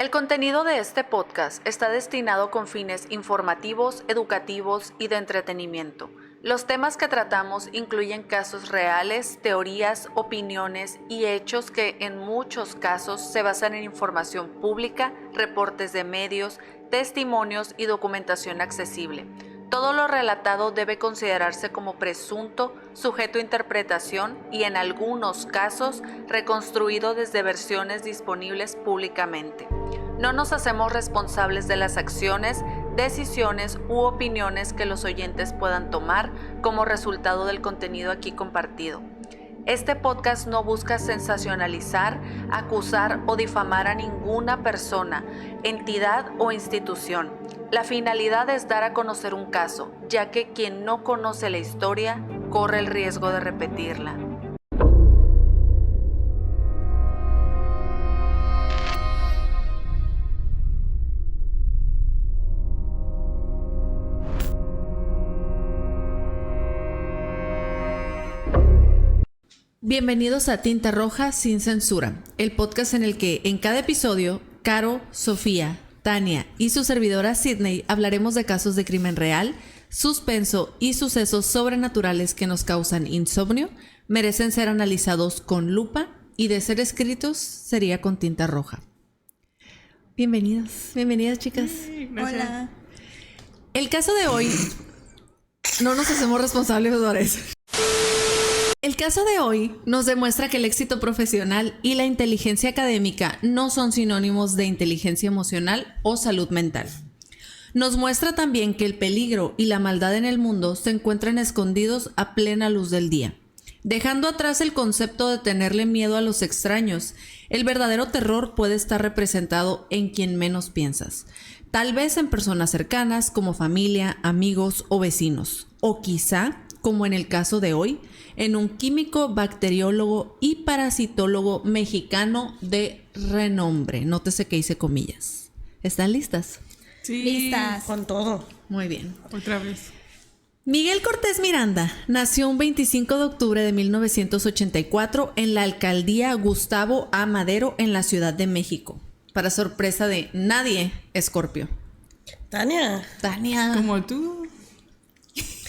El contenido de este podcast está destinado con fines informativos, educativos y de entretenimiento. Los temas que tratamos incluyen casos reales, teorías, opiniones y hechos que en muchos casos se basan en información pública, reportes de medios, testimonios y documentación accesible. Todo lo relatado debe considerarse como presunto, sujeto a interpretación y en algunos casos reconstruido desde versiones disponibles públicamente. No nos hacemos responsables de las acciones, decisiones u opiniones que los oyentes puedan tomar como resultado del contenido aquí compartido. Este podcast no busca sensacionalizar, acusar o difamar a ninguna persona, entidad o institución. La finalidad es dar a conocer un caso, ya que quien no conoce la historia corre el riesgo de repetirla. Bienvenidos a Tinta Roja sin censura, el podcast en el que en cada episodio, Caro, Sofía, Tania y su servidora Sydney hablaremos de casos de crimen real, suspenso y sucesos sobrenaturales que nos causan insomnio, merecen ser analizados con lupa y de ser escritos sería con tinta roja. Bienvenidas chicas. Sí, Hola. El caso de hoy, no nos hacemos responsables por eso. El caso de hoy nos demuestra que el éxito profesional y la inteligencia académica no son sinónimos de inteligencia emocional o salud mental. Nos muestra también que el peligro y la maldad en el mundo se encuentran escondidos a plena luz del día. Dejando atrás el concepto de tenerle miedo a los extraños, el verdadero terror puede estar representado en quien menos piensas. Tal vez en personas cercanas como familia, amigos o vecinos. O quizá, como en el caso de hoy, en un químico, bacteriólogo y parasitólogo mexicano de renombre. Nótese que hice comillas. ¿Están listas? Sí, Listas. con todo. Muy bien. Otra vez. Miguel Cortés Miranda nació un 25 de octubre de 1984 en la alcaldía Gustavo A. Madero en la Ciudad de México. Para sorpresa de nadie, Escorpio. Tania. Como tú.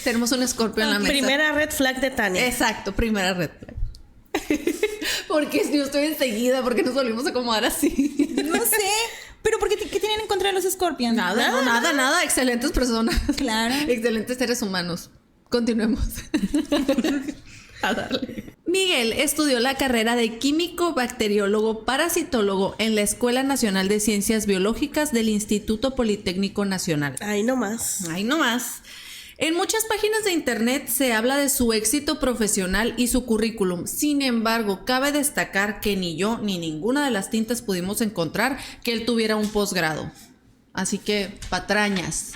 Tenemos un escorpio en la mesa. Primera red flag de Tania. Exacto, primera red flag. Porque yo estoy enseguida, porque nos volvimos a acomodar así. No sé, pero ¿qué tienen en contra de los Scorpions? Nada. Excelentes personas. Claro. Excelentes seres humanos. Continuemos. A darle. Miguel estudió la carrera de químico, bacteriólogo, parasitólogo en la Escuela Nacional de Ciencias Biológicas del Instituto Politécnico Nacional. Ahí nomás. En muchas páginas de internet se habla de su éxito profesional y su currículum. Sin embargo, cabe destacar que ni yo ni ninguna de las tintas pudimos encontrar que él tuviera un posgrado. Así que, patrañas.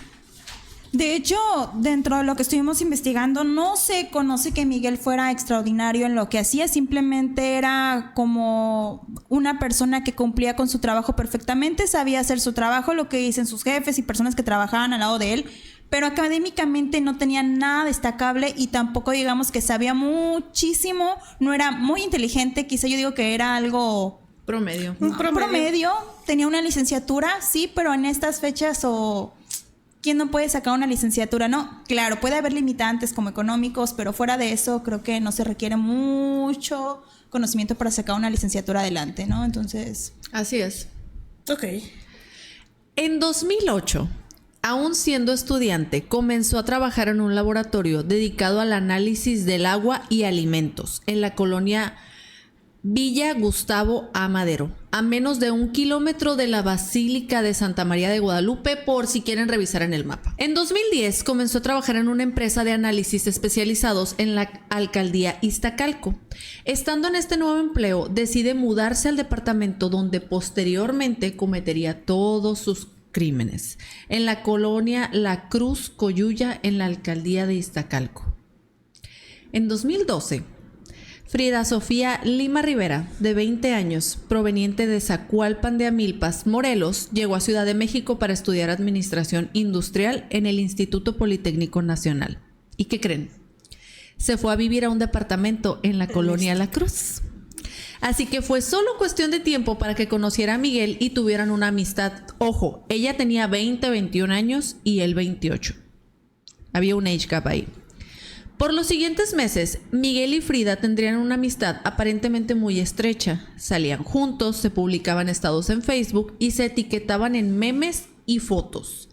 De hecho, dentro de lo que estuvimos investigando, no se conoce que Miguel fuera extraordinario en lo que hacía. Simplemente era como una persona que cumplía con su trabajo perfectamente, sabía hacer su trabajo, lo que dicen sus jefes y personas que trabajaban al lado de él. Pero académicamente no tenía nada destacable y tampoco digamos que sabía muchísimo, no era muy inteligente, quizá yo digo que era algo... Promedio. Promedio, tenía una licenciatura, sí, pero en estas fechas ¿quién no puede sacar una licenciatura? No, claro, puede haber limitantes como económicos, pero fuera de eso creo que no se requiere mucho conocimiento para sacar una licenciatura adelante, ¿no? Entonces... Así es. Ok. En 2008... aún siendo estudiante, comenzó a trabajar en un laboratorio dedicado al análisis del agua y alimentos en la colonia Villa Gustavo A. Madero, a menos de 1 kilómetro de la Basílica de Santa María de Guadalupe, por si quieren revisar en el mapa. En 2010 comenzó a trabajar en una empresa de análisis especializados en la alcaldía Iztacalco. Estando en este nuevo empleo, decide mudarse al departamento donde posteriormente cometería todos sus crímenes, en la colonia La Cruz Coyuya, en la alcaldía de Iztacalco. En 2012, Frida Sofía Lima Rivera, de 20 años, proveniente de Zacualpan de Amilpas, Morelos, llegó a Ciudad de México para estudiar Administración Industrial en el Instituto Politécnico Nacional. ¿Y qué creen? Se fue a vivir a un departamento en la colonia La Cruz. Así que fue solo cuestión de tiempo para que conociera a Miguel y tuvieran una amistad. Ojo, ella tenía 21 años y él 28. Había un age gap ahí. Por los siguientes meses, Miguel y Frida tendrían una amistad aparentemente muy estrecha. Salían juntos, se publicaban estados en Facebook y se etiquetaban en memes y fotos.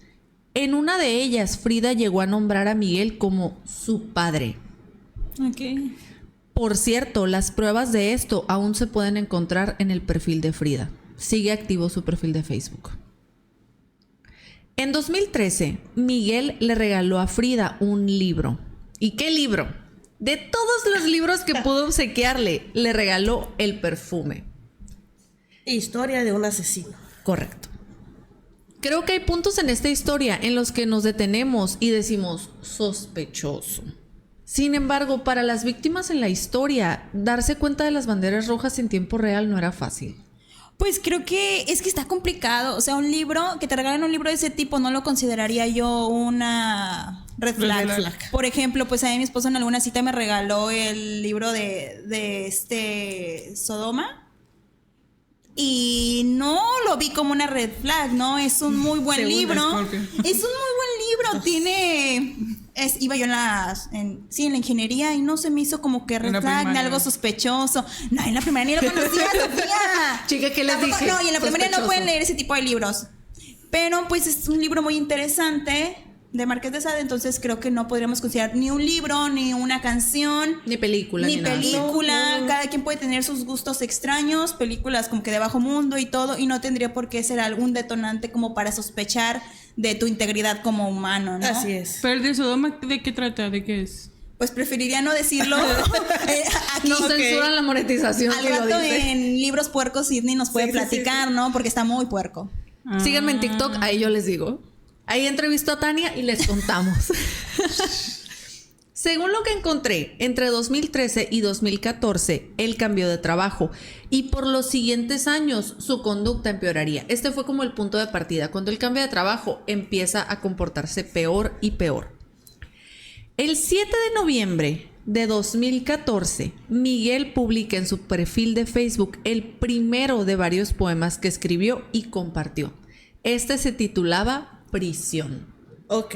En una de ellas, Frida llegó a nombrar a Miguel como su padre. Ok. Por cierto, las pruebas de esto aún se pueden encontrar en el perfil de Frida. Sigue activo su perfil de Facebook. En 2013, Miguel le regaló a Frida un libro. ¿Y qué libro? De todos los libros que pudo obsequiarle, le regaló El perfume. Historia de un asesino. Correcto. Creo que hay puntos en esta historia en los que nos detenemos y decimos sospechoso. Sin embargo, para las víctimas en la historia, darse cuenta de las banderas rojas en tiempo real no era fácil. Pues creo que es que está complicado. O sea, un libro, que te regalen un libro de ese tipo, no lo consideraría yo una red flag. Por ejemplo, pues a mí mi esposo en alguna cita me regaló el libro de Sodoma. Y no lo vi como una red flag, ¿no? Es un muy buen libro. Es un muy buen libro. Iba yo en la ingeniería y no se me hizo como que red flag, ni algo sospechoso. No, en la primaria ni lo conocía, Sofía. Chica, ¿qué les dije? No, y en la primaria no pueden leer ese tipo de libros. Pero pues es un libro muy interesante de Marqués de Sade, entonces creo que no podríamos considerar ni un libro, ni una canción, ni película, ni película. No. Cada quien puede tener sus gustos extraños, películas como que de bajo mundo y todo, y no tendría por qué ser algún detonante como para sospechar de tu integridad como humano, ¿no? Así es. Pero el de Sodoma, ¿de qué trata? ¿De qué es? Pues preferiría no decirlo. Aquí no censuran la monetización. Al rato en Libros Puercos Sidney nos puede platicar, ¿no? Porque está muy puerco. Síganme en TikTok, ahí yo les digo. Ahí entrevistó a Tania y les contamos. Según lo que encontré, entre 2013 y 2014, él cambió de trabajo y por los siguientes años su conducta empeoraría. Este fue como el punto de partida. Cuando él cambia de trabajo, empieza a comportarse peor y peor. El 7 de noviembre de 2014, Miguel publica en su perfil de Facebook el primero de varios poemas que escribió y compartió. Este se titulaba Prisión. Ok.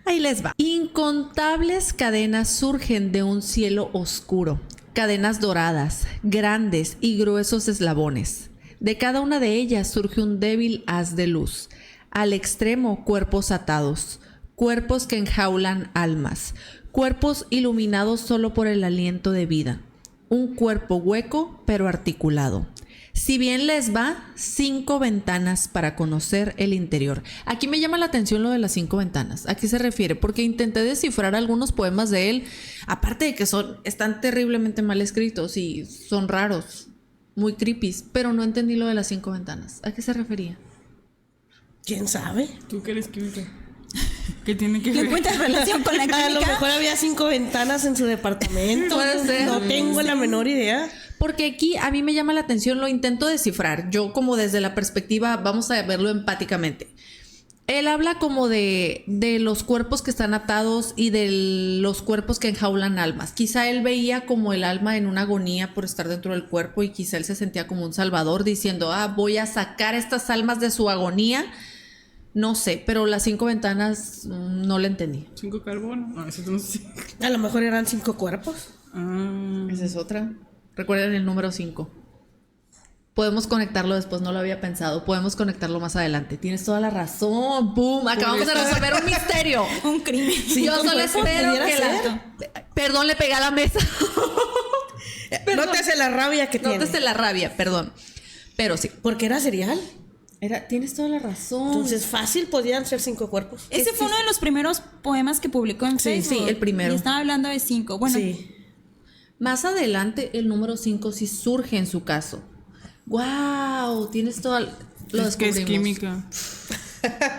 Ahí les va. Incontables cadenas surgen de un cielo oscuro. Cadenas doradas, grandes y gruesos eslabones. De cada una de ellas surge un débil haz de luz. Al extremo, cuerpos atados. Cuerpos que enjaulan almas. Cuerpos iluminados solo por el aliento de vida. Un cuerpo hueco pero articulado. Si bien les va, 5 ventanas para conocer el interior. Aquí me llama la atención lo de las 5 ventanas. ¿A qué se refiere? Porque intenté descifrar algunos poemas de él, aparte de que están terriblemente mal escritos y son raros, muy creepy, pero no entendí lo de las 5 ventanas. ¿A qué se refería? ¿Quién sabe? ¿Tú qué eres química? ¿Qué tiene que ver? ¿Le encuentras relación con la química? A lo mejor había 5 ventanas en su departamento. Puede ser. No tengo la menor idea. Porque aquí a mí me llama la atención, lo intento descifrar. Yo como desde la perspectiva, vamos a verlo empáticamente. Él habla como de los cuerpos que están atados y de los cuerpos que enjaulan almas. Quizá él veía como el alma en una agonía por estar dentro del cuerpo y quizá él se sentía como un salvador diciendo, voy a sacar estas almas de su agonía. No sé, pero las 5 ventanas no le entendí. 5 carbono. No, eso no sé. A lo mejor eran 5 cuerpos. Esa es otra. Recuerden el número 5. Podemos conectarlo después, no lo había pensado. Podemos conectarlo más adelante. Tienes toda la razón. ¡Boom! Acabamos de resolver un misterio. Un crimen. Yo solo espero que Perdón, le pegué a la mesa. Nótese la rabia que tiene. Nótese la rabia, perdón. Pero sí. Porque era cereal. Tienes toda la razón. Entonces fácil podían ser 5 cuerpos. Ese fue uno de los primeros poemas que publicó en Facebook. Sí, el primero. Y estaba hablando de 5. Bueno, sí. Más adelante el número 5 sí surge en su caso. ¡Wow! Tienes toda... Lo es que es química.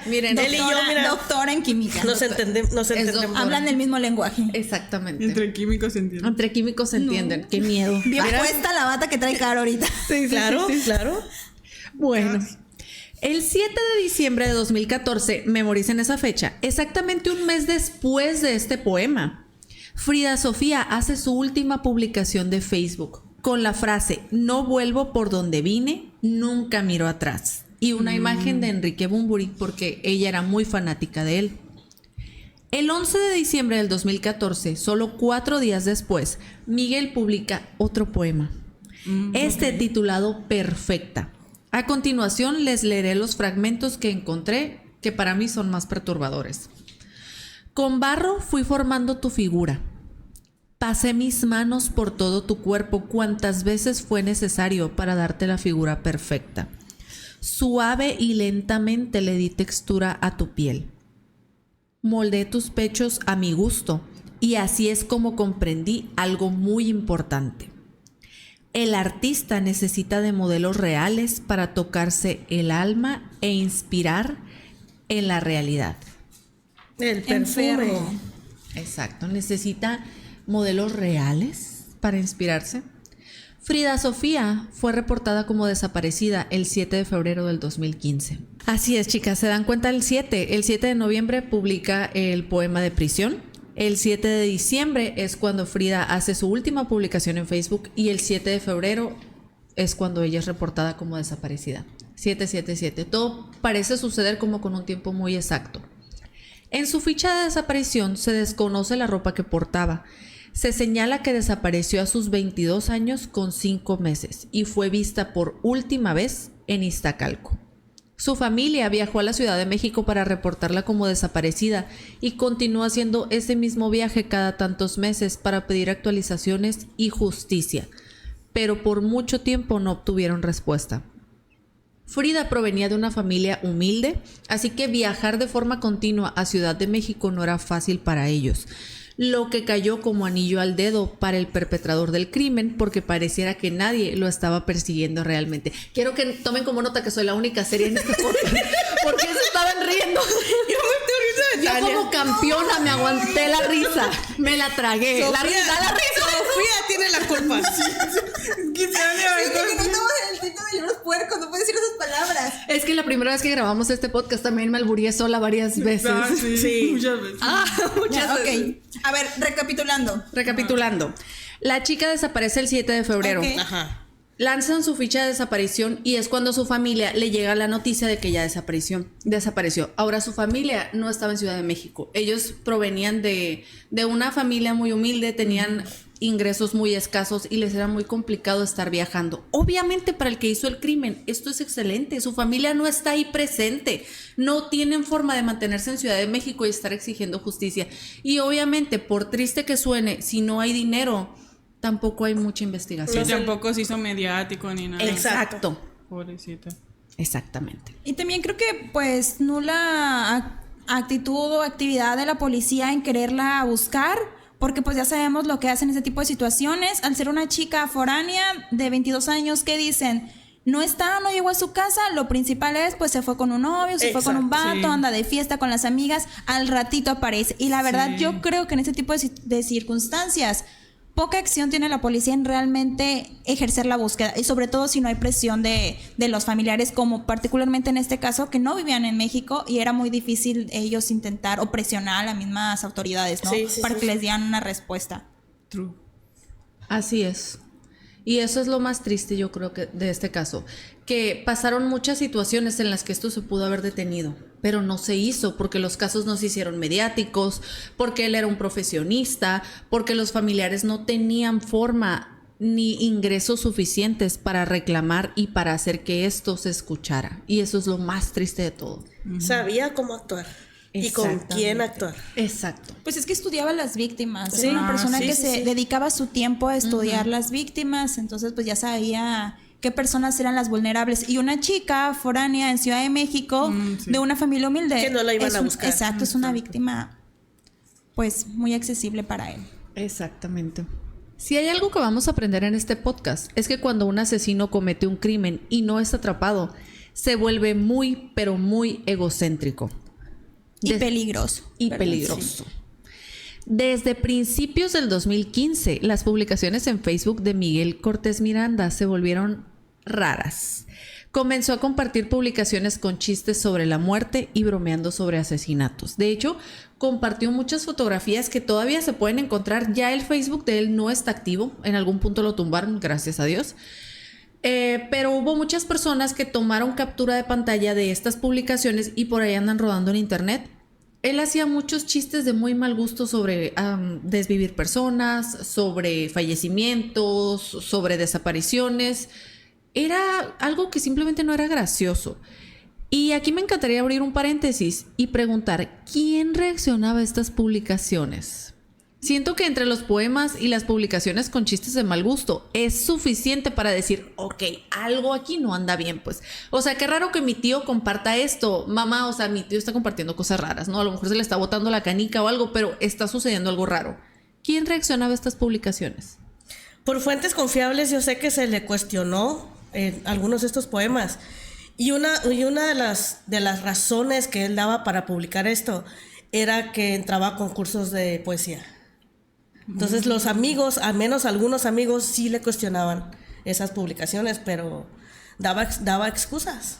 Miren, él y yo, mira, doctora en química. Nos entendemos. Hablan el mismo lenguaje. Exactamente. Entre químicos se entienden. Entre químicos se entienden. Qué miedo. Bien puesta la bata que trae Caro ahorita. Sí, claro, claro. Bueno. El 7 de diciembre de 2014, memoricen esa fecha, exactamente un mes después de este poema, Frida Sofía hace su última publicación de Facebook. con la frase "no vuelvo por donde vine, nunca miro atrás", y una imagen de Enrique Bunbury porque ella era muy fanática de él. El 11 de diciembre del 2014, solo 4 días después, Miguel publica otro poema, titulado Perfecta. A continuación les leeré los fragmentos que encontré, que para mí son más perturbadores. Con barro fui formando tu figura. Pasé mis manos por todo tu cuerpo cuantas veces fue necesario para darte la figura perfecta. Suave y lentamente le di textura a tu piel. Moldeé tus pechos a mi gusto y así es como comprendí algo muy importante. El artista necesita de modelos reales para tocarse el alma e inspirar en la realidad. El perfume. Exacto, necesita modelos reales para inspirarse. Frida Sofía fue reportada como desaparecida el 7 de febrero del 2015. Así es, chicas, se dan cuenta el 7. El 7 de noviembre publica el poema de Prisión. El 7 de diciembre es cuando Frida hace su última publicación en Facebook y el 7 de febrero es cuando ella es reportada como desaparecida. 777. Todo parece suceder como con un tiempo muy exacto. En su ficha de desaparición se desconoce la ropa que portaba. Se señala que desapareció a sus 22 años con 5 meses y fue vista por última vez en Iztacalco. Su familia viajó a la Ciudad de México para reportarla como desaparecida y continuó haciendo ese mismo viaje cada tantos meses para pedir actualizaciones y justicia, pero por mucho tiempo no obtuvieron respuesta. Frida provenía de una familia humilde, así que viajar de forma continua a Ciudad de México no era fácil para ellos, lo que cayó como anillo al dedo para el perpetrador del crimen porque pareciera que nadie lo estaba persiguiendo realmente. Quiero que tomen como nota que soy la única serie en este podcast porque se estaban riendo. Yo como campeona me aguanté la risa, me la tragué. Sofía, la risa. Sofía tiene la culpa. ¿Qué tal? que no estamos en el título de libros puercos, no puedes decir esas palabras. Es que la primera vez que grabamos este podcast también me albureé sola varias veces. Ah, sí, Sí. muchas veces. Muchas veces. Ok, a ver, recapitulando. Recapitulando, la chica desaparece el 7 de febrero. Ok. Ajá. Lanzan su ficha de desaparición y es cuando a su familia le llega la noticia de que ya desapareció. Ahora su familia no estaba en Ciudad de México. Ellos provenían de una familia muy humilde, tenían ingresos muy escasos y les era muy complicado estar viajando. Obviamente para el que hizo el crimen, esto es excelente. Su familia no está ahí presente. No tienen forma de mantenerse en Ciudad de México y estar exigiendo justicia. Y obviamente, por triste que suene, si no hay dinero, tampoco hay mucha investigación. Y tampoco se hizo mediático ni nada. Exacto. Pobrecita. Exactamente. Y también creo que pues nula actitud o actividad de la policía en quererla buscar, porque pues ya sabemos lo que hacen en ese tipo de situaciones. Al ser una chica foránea de 22 años, ¿qué dicen? No llegó a su casa, lo principal es pues se fue con un novio, se fue con un vato, sí. anda de fiesta con las amigas, al ratito aparece. Y la verdad Sí. yo creo que en ese tipo de circunstancias poca acción tiene la policía en realmente ejercer la búsqueda y sobre todo si no hay presión de los familiares, como particularmente en este caso que no vivían en México y era muy difícil ellos intentar o presionar a las mismas autoridades, ¿no? Sí, para sí, que sí. les dieran una respuesta. True. Así es. Y eso es lo más triste, yo creo, que de este caso, que pasaron muchas situaciones en las que esto se pudo haber detenido, pero no se hizo porque los casos no se hicieron mediáticos, porque él era un profesionista, porque los familiares no tenían forma ni ingresos suficientes para reclamar y para hacer que esto se escuchara. Y eso es lo más triste de todo. Sabía cómo actuar. Y con quién actuar. Exacto. Pues es que estudiaba a las víctimas, Sí. era una persona Sí, que sí, se sí. dedicaba su tiempo a estudiar las víctimas, entonces pues ya sabía qué personas eran las vulnerables. Y una chica foránea en Ciudad de México, Sí. de una familia humilde. Que no la iban es a buscar. Exacto, es una víctima pues muy accesible para él. Exactamente. Si hay algo que vamos a aprender en este podcast es que cuando un asesino comete un crimen y no es atrapado, se vuelve muy, pero muy egocéntrico. Y peligroso. Y Perdón, peligroso. Desde principios del 2015, las publicaciones en Facebook de Miguel Cortés Miranda se volvieron raras. Comenzó a compartir publicaciones con chistes sobre la muerte y bromeando sobre asesinatos. De hecho, compartió muchas fotografías que todavía se pueden encontrar. Ya el Facebook de él no está activo. En algún punto lo tumbaron, gracias a Dios. Pero hubo muchas personas que tomaron captura de pantalla de estas publicaciones y por ahí andan rodando en internet. Él hacía muchos chistes de muy mal gusto sobre desvivir personas, sobre fallecimientos, sobre desapariciones. Era algo que simplemente no era gracioso. Y aquí me encantaría abrir un paréntesis y preguntar, ¿quién reaccionaba a estas publicaciones? Siento que entre los poemas y las publicaciones con chistes de mal gusto es suficiente para decir, ok, algo aquí no anda bien, pues. O sea, qué raro que mi tío comparta esto. Mamá, o sea, mi tío está compartiendo cosas raras, ¿no? A lo mejor se le está botando la canica o algo, pero está sucediendo algo raro. ¿Quién reaccionaba a estas publicaciones? Por fuentes confiables yo sé que se le cuestionó algunos de estos poemas. Y una de las razones que él daba para publicar esto era que entraba a concursos de poesía. Entonces los amigos, al menos algunos amigos, sí le cuestionaban esas publicaciones, pero daba excusas.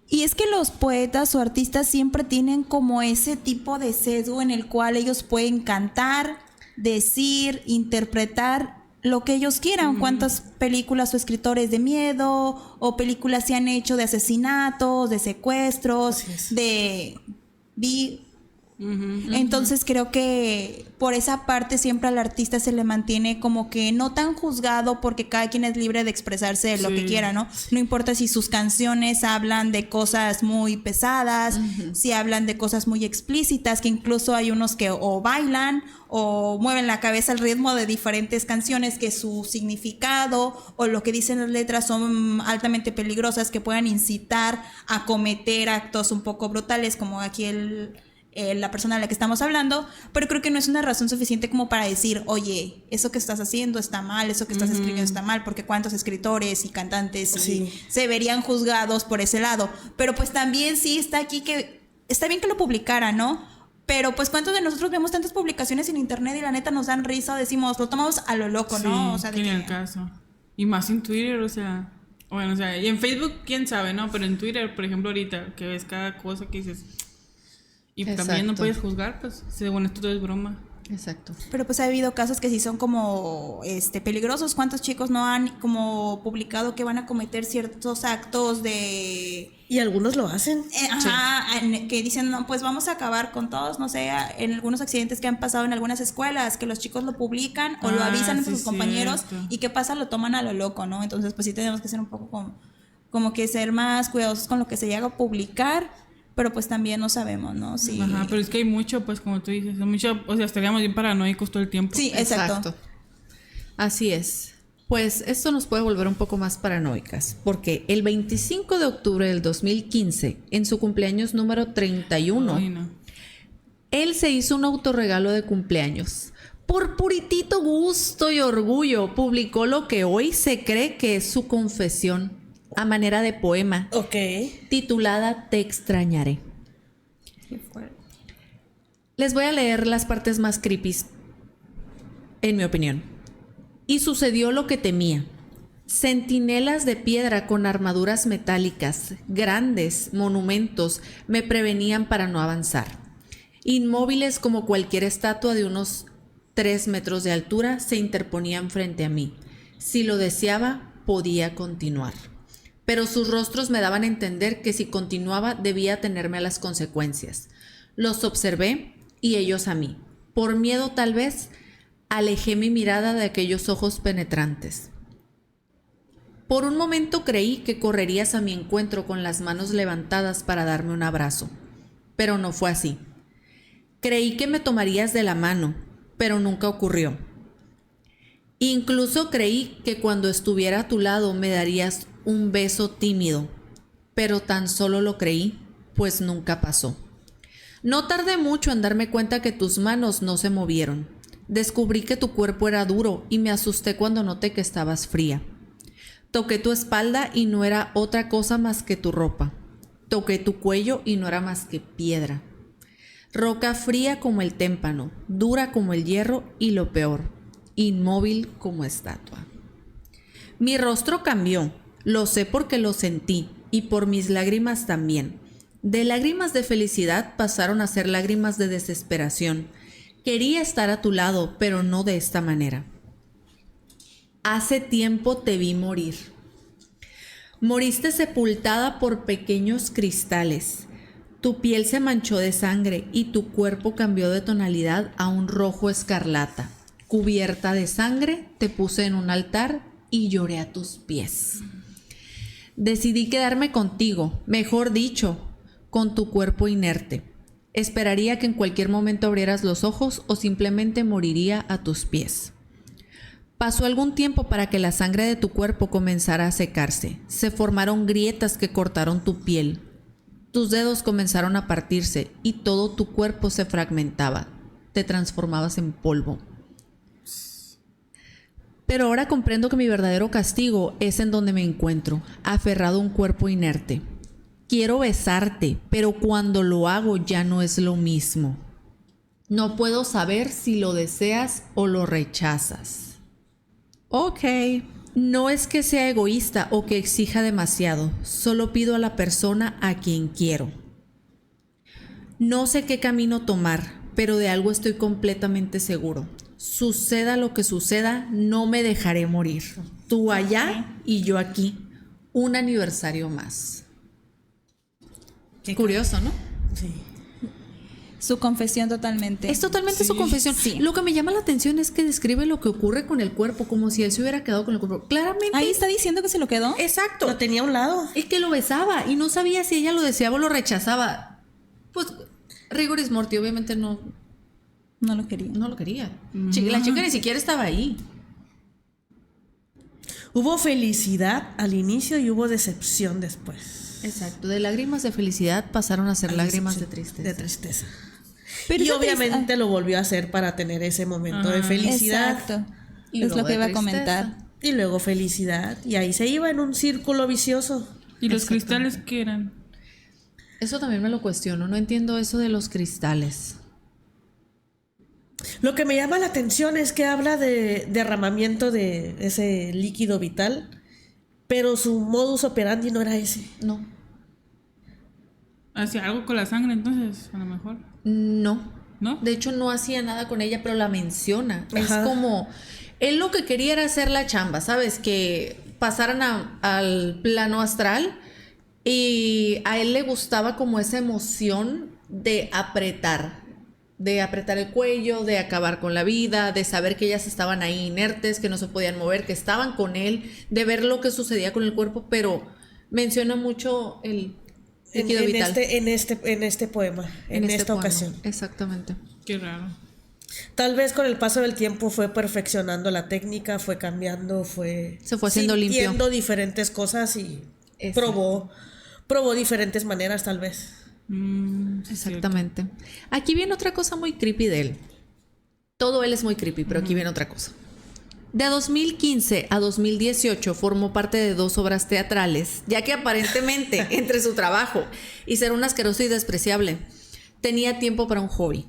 Y es que los poetas o artistas siempre tienen como ese tipo de sesgo en el cual ellos pueden cantar, decir, interpretar lo que ellos quieran. ¿Cuántas películas o escritores de miedo o películas se han hecho de asesinatos, de secuestros, Entonces creo que por esa parte siempre al artista se le mantiene como que no tan juzgado, porque cada quien es libre de expresarse de lo que quiera, ¿no? No importa si sus canciones hablan de cosas muy pesadas, si hablan de cosas muy explícitas, que incluso hay unos que o bailan o mueven la cabeza al ritmo de diferentes canciones, que su significado o lo que dicen las letras son altamente peligrosas, que puedan incitar a cometer actos un poco brutales, como aquí la persona de la que estamos hablando. Pero creo que no es una razón suficiente como para decir, oye, eso que estás haciendo está mal, eso que estás escribiendo está mal, porque cuántos escritores y cantantes se verían juzgados por ese lado. Pero pues también sí está aquí que está bien que lo publicara, ¿no? Pero pues cuántos de nosotros vemos tantas publicaciones en internet y la neta nos dan risa o decimos, lo tomamos a lo loco, ¿no? O sea, tiene el caso. Y más en Twitter, o sea, bueno, o sea, y en Facebook quién sabe, ¿no? Pero en Twitter, por ejemplo, ahorita que ves cada cosa que dices, y también no puedes juzgar, pues según esto todo es broma. Exacto. Pero pues ha habido casos que sí son como peligrosos. ¿Cuántos chicos no han como publicado que van a cometer ciertos actos de... Y algunos lo hacen. Que dicen, no, pues vamos a acabar con todos, no sé, en algunos accidentes que han pasado en algunas escuelas, que los chicos lo publican o lo avisan a sus compañeros, y ¿qué pasa? Lo toman a lo loco, ¿no? Entonces pues sí tenemos que ser un poco como que ser más cuidadosos con lo que se llega a publicar. Pero pues también no sabemos, ¿no? Sí. Ajá, pero es que hay mucho, pues como tú dices, hay mucho, o sea, estaríamos bien paranoicos todo el tiempo. Sí, exacto. Así es. Pues esto nos puede volver un poco más paranoicas, porque el 25 de octubre del 2015, en su cumpleaños número 31, él se hizo un autorregalo de cumpleaños. Por puritito gusto y orgullo, publicó lo que hoy se cree que es su confesión, a manera de poema, titulada Te extrañaré. Les voy a leer las partes más creepy, en mi opinión. Y sucedió lo que temía. Centinelas de piedra con armaduras metálicas, grandes monumentos, me prevenían para no avanzar. Inmóviles como cualquier estatua de unos 3 metros de altura, se interponían frente a mí. Si lo deseaba, podía continuar. Pero sus rostros me daban a entender que si continuaba debía atenerme a las consecuencias. Los observé y ellos a mí. Por miedo tal vez, alejé mi mirada de aquellos ojos penetrantes. Por un momento creí que correrías a mi encuentro con las manos levantadas para darme un abrazo, pero no fue así. Creí que me tomarías de la mano, pero nunca ocurrió. Incluso creí que cuando estuviera a tu lado me darías un beso tímido, pero tan solo lo creí, pues nunca pasó. No tardé mucho en darme cuenta que tus manos no se movieron. Descubrí que tu cuerpo era duro y me asusté cuando noté que estabas fría. Toqué tu espalda y no era otra cosa más que tu ropa. Toqué tu cuello y no era más que piedra. Roca fría como el témpano, dura como el hierro y lo peor, inmóvil como estatua. Mi rostro cambió. Lo sé porque lo sentí. y por mis lágrimas también. De lágrimas de felicidad pasaron a ser lágrimas de desesperación. Quería estar a tu lado, pero no de esta manera. Hace tiempo te vi morir. Moriste sepultada por pequeños cristales. Tu piel se manchó de sangre y tu cuerpo cambió de tonalidad a un rojo escarlata. Cubierta de sangre, te puse en un altar y lloré a tus pies. Decidí quedarme contigo, mejor dicho, con tu cuerpo inerte. Esperaría que en cualquier momento abrieras los ojos o simplemente moriría a tus pies. Pasó algún tiempo para que la sangre de tu cuerpo comenzara a secarse. Se formaron grietas que cortaron tu piel. Tus dedos comenzaron a partirse y todo tu cuerpo se fragmentaba. Te transformabas en polvo. Pero ahora comprendo que mi verdadero castigo es en donde me encuentro, aferrado a un cuerpo inerte. Quiero besarte, pero cuando lo hago ya no es lo mismo. No puedo saber si lo deseas o lo rechazas. Ok. No es que sea egoísta o que exija demasiado, solo pido a la persona a quien quiero. No sé qué camino tomar, pero de algo estoy completamente seguro. Suceda lo que suceda, no me dejaré morir. Tú allá y yo aquí. Un aniversario más. Qué curioso, ¿no? Sí. Su confesión totalmente. Es totalmente su confesión. Sí. Lo que me llama la atención es que describe lo que ocurre con el cuerpo, como si él se hubiera quedado con el cuerpo. Claramente. Ahí está diciendo que se lo quedó. Exacto. Lo tenía a un lado. Es que lo besaba y no sabía si ella lo deseaba o lo rechazaba. Pues, rigoris morti, obviamente no No lo quería. lo quería. La chica ni siquiera estaba ahí. Hubo felicidad al inicio y hubo decepción después. Exacto. De lágrimas de felicidad pasaron a ser lágrimas de tristeza. De tristeza. Pero Y esa obviamente lo volvió a hacer para tener ese momento de felicidad. Exacto. Y Es luego lo que de iba a tristeza. comentar. Y luego felicidad. Y ahí se iba en un círculo vicioso. ¿Y los cristales qué eran? Eso también me lo cuestiono. No entiendo eso de los cristales. Lo que me llama la atención es que habla de derramamiento de ese líquido vital, pero su modus operandi no era ese. No. ¿Hacía algo con la sangre entonces? A lo mejor. No. ¿No? De hecho, no hacía nada con ella, pero la menciona. Ajá. Es como... Él lo que quería era hacer la chamba, ¿sabes? Que pasaran al plano astral y a él le gustaba como esa emoción de apretar el cuello, de acabar con la vida, de saber que ellas estaban ahí inertes, que no se podían mover, que estaban con él, de ver lo que sucedía con el cuerpo, pero menciona mucho el líquido vital. En este poema, en este esta poema. ocasión. Exactamente. Qué raro. Tal vez con el paso del tiempo fue perfeccionando la técnica, fue cambiando, Se fue haciendo limpio. sintiendo diferentes cosas y probó diferentes maneras tal vez. Exactamente. Aquí viene otra cosa muy creepy de él. Todo él es muy creepy, pero aquí viene otra cosa. De 2015 a 2018 formó parte de 2 obras teatrales, ya que aparentemente entre su trabajo y ser un asqueroso y despreciable, tenía tiempo para un hobby.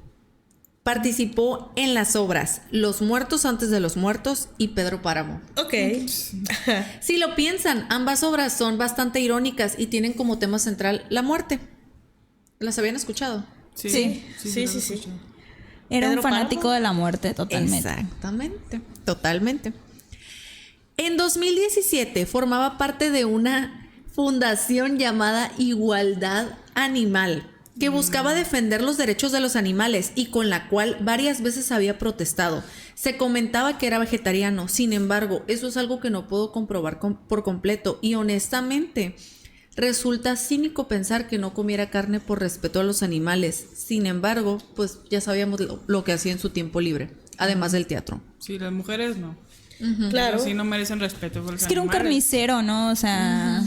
Participó en las obras Los muertos antes de los muertos y Pedro Páramo. Ok. Si lo piensan, ambas obras son bastante irónicas y tienen como tema central la muerte. ¿Las habían escuchado? Sí. Era Pedro un fanático Páramo. de la muerte, totalmente. Exactamente, totalmente. En 2017 formaba parte de una fundación llamada Igualdad Animal, que buscaba defender los derechos de los animales y con la cual varias veces había protestado. Se comentaba que era vegetariano, sin embargo, eso es algo que no puedo comprobar por completo y honestamente resulta cínico pensar que no comiera carne por respeto a los animales. Sin embargo, pues ya sabíamos lo que hacía en su tiempo libre, además del teatro. Sí, las mujeres no. Claro. Sí, no merecen respeto. por los Es que era un animales. carnicero, ¿no? O sea...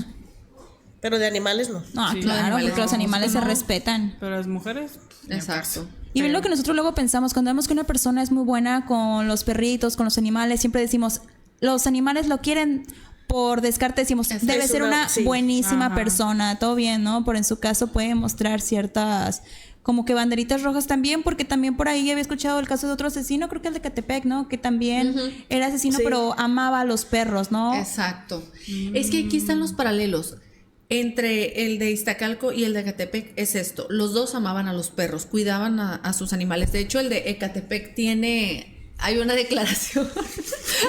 Pero de animales no. No, Sí, claro, animales porque los no, animales se no. respetan. Pero las mujeres. Exacto. Y ven lo que nosotros luego pensamos, cuando vemos que una persona es muy buena con los perritos, con los animales, siempre decimos, los animales lo quieren por descarte, decimos, Es debe ser una sí. buenísima Ajá. persona, todo bien, ¿no? Pero en su caso puede mostrar ciertas, como que banderitas rojas también, porque también por ahí había escuchado el caso de otro asesino, creo que el de Catepec, ¿no? Que también era asesino, Sí. pero amaba a los perros, ¿no? Exacto. Es que aquí están los paralelos. entre el de Iztacalco y el de Ecatepec es esto. Los dos amaban a los perros, cuidaban a sus animales. De hecho, el de Ecatepec hay una declaración.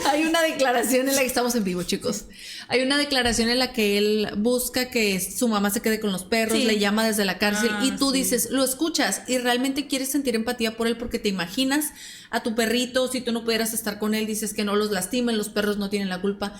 Hay una declaración en la que estamos en vivo, chicos. Hay una declaración en la que él busca que su mamá se quede con los perros, le llama desde la cárcel y tú dices, lo escuchas y realmente quieres sentir empatía por él porque te imaginas a tu perrito, si tú no pudieras estar con él, dices que no los lastimen, los perros no tienen la culpa.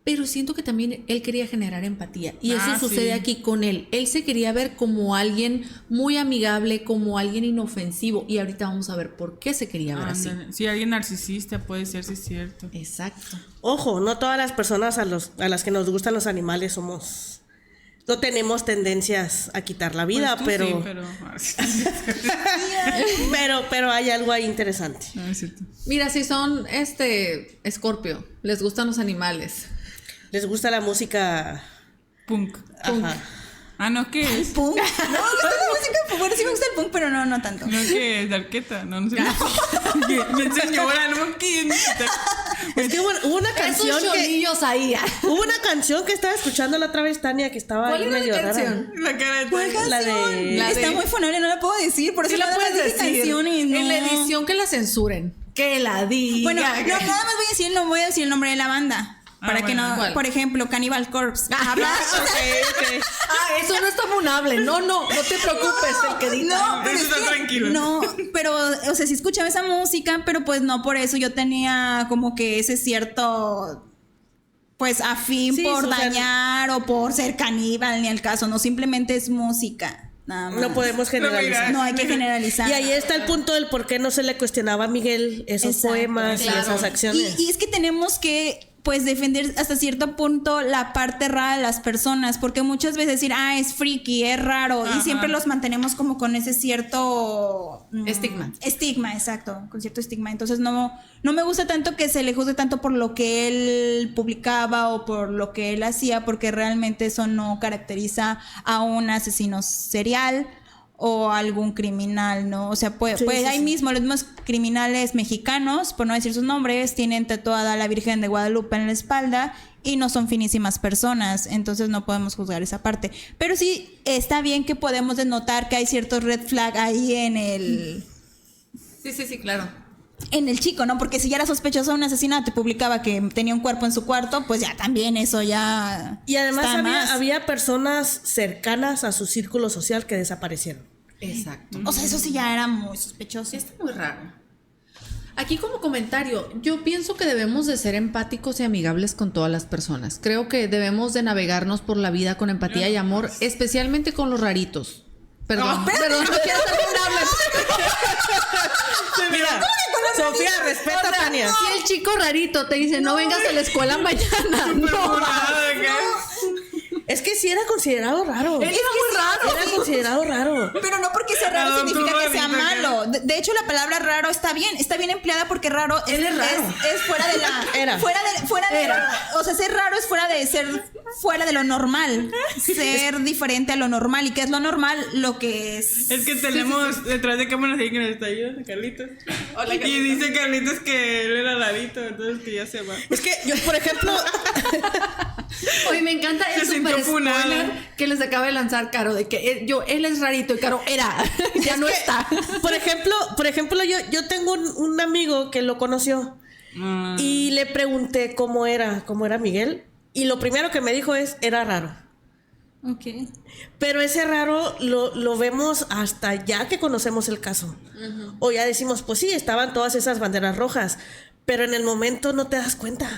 Pero siento que también él quería generar empatía y eso sucede aquí con él. Él se quería ver como alguien muy amigable, como alguien inofensivo y ahorita vamos a ver por qué se quería ver así. Sí, alguien narcisista puede ser, sí es cierto. Exacto. Ojo, no todas las personas a las que nos gustan los animales no tenemos tendencias a quitar la vida, Pues tú pero sí, pero hay algo ahí interesante. No, es cierto. Mira, si son Escorpio, les gustan los animales. Les gusta la música. Punk. Ajá. Ah, ¿no qué es? ¿Punk? No, me gusta la música. Bueno, sí me gusta el punk, pero no tanto. ¿No qué es? ¿Arqueta? No sé. Me enseñó ahora, no quién. Es que hubo una canción Esos cholillos ahí. hubo una canción que estaba escuchando la otra vez Tania que estaba ¿Cuál ahí era medio la rara. canción? La cara de ¿Cuál La canción? de Está muy funable, no la puedo decir. Por eso Sí la nada más puedes dije decir. canción y no. En la edición que la censuren. Que la diga. Bueno, no, nada más voy a decir el nombre de la banda. Para que bueno. no, ¿Cuál? por ejemplo, Cannibal Corpse. Eso no está funable. No te preocupes, el que diga. No, pero Eso es está que, tranquilo. no, pero, o sea, sí escuchaba esa música, pero pues no por eso yo tenía como que ese cierto, pues, afín Sí, por Susana. dañar o por ser caníbal, ni al caso, no, simplemente es música, nada más. no podemos generalizar. No hay que generalizar. Y ahí está el punto del por qué no se le cuestionaba a Miguel esos Exacto, poemas y claro. esas acciones. Y es que tenemos que, pues, defender hasta cierto punto la parte rara de las personas, porque muchas veces decir, es friki, es raro, Ajá. y siempre los mantenemos como con ese cierto Estigma. Exacto, con cierto estigma. Entonces no me gusta tanto que se le juzgue tanto por lo que él publicaba o por lo que él hacía, porque realmente eso no caracteriza a un asesino serial o algún criminal, ¿no? O sea, pues ahí mismo los mismos criminales mexicanos, por no decir sus nombres, tienen tatuada a la Virgen de Guadalupe en la espalda y no son finísimas personas, entonces no podemos juzgar esa parte. Pero sí está bien que podemos denotar que hay ciertos red flag ahí en el Sí, claro. chico, ¿no? Porque si ya era sospechoso de un asesinato y publicaba que tenía un cuerpo en su cuarto, pues ya también eso ya. Y además está más. había personas cercanas a su círculo social que desaparecieron. Exacto. O sea, eso sí ya era muy sospechoso. Sí, está muy raro. Aquí como comentario, yo pienso que debemos de ser empáticos y amigables con todas las personas. Creo que debemos de navegarnos por la vida con empatía y amor, especialmente con los raritos. Perdón, no quiero ser funable. Mira, Sofía, respeta a Tania. Si el chico rarito te dice, no vengas a la escuela mañana, no vas. Es que sí era considerado raro. Él era muy raro. Era considerado raro. Pero no porque sea raro significa que sea malo. De hecho, la palabra raro está bien empleada porque raro es, Él es raro. es fuera de la. Era. Fuera de o sea, ser raro es fuera de ser fuera de lo normal. Ser diferente a lo normal. ¿Y qué es lo normal? Lo que es. Es que tenemos detrás de cámaras ahí que nos está ayudando, Carlitos. Hola, Y Carlitos. dice Carlitos que él era rarito, entonces que ya se va. Es que yo, por ejemplo, Hoy me encanta el Se sintió super funado. spoiler que les acaba de lanzar Caro, de que él es rarito y Caro era, ya no está. por ejemplo, yo tengo un amigo que lo conoció y le pregunté cómo era Miguel y lo primero que me dijo era raro. Ok. Pero ese raro lo vemos hasta ya que conocemos el caso. O ya decimos, pues sí, estaban todas esas banderas rojas, pero en el momento no te das cuenta.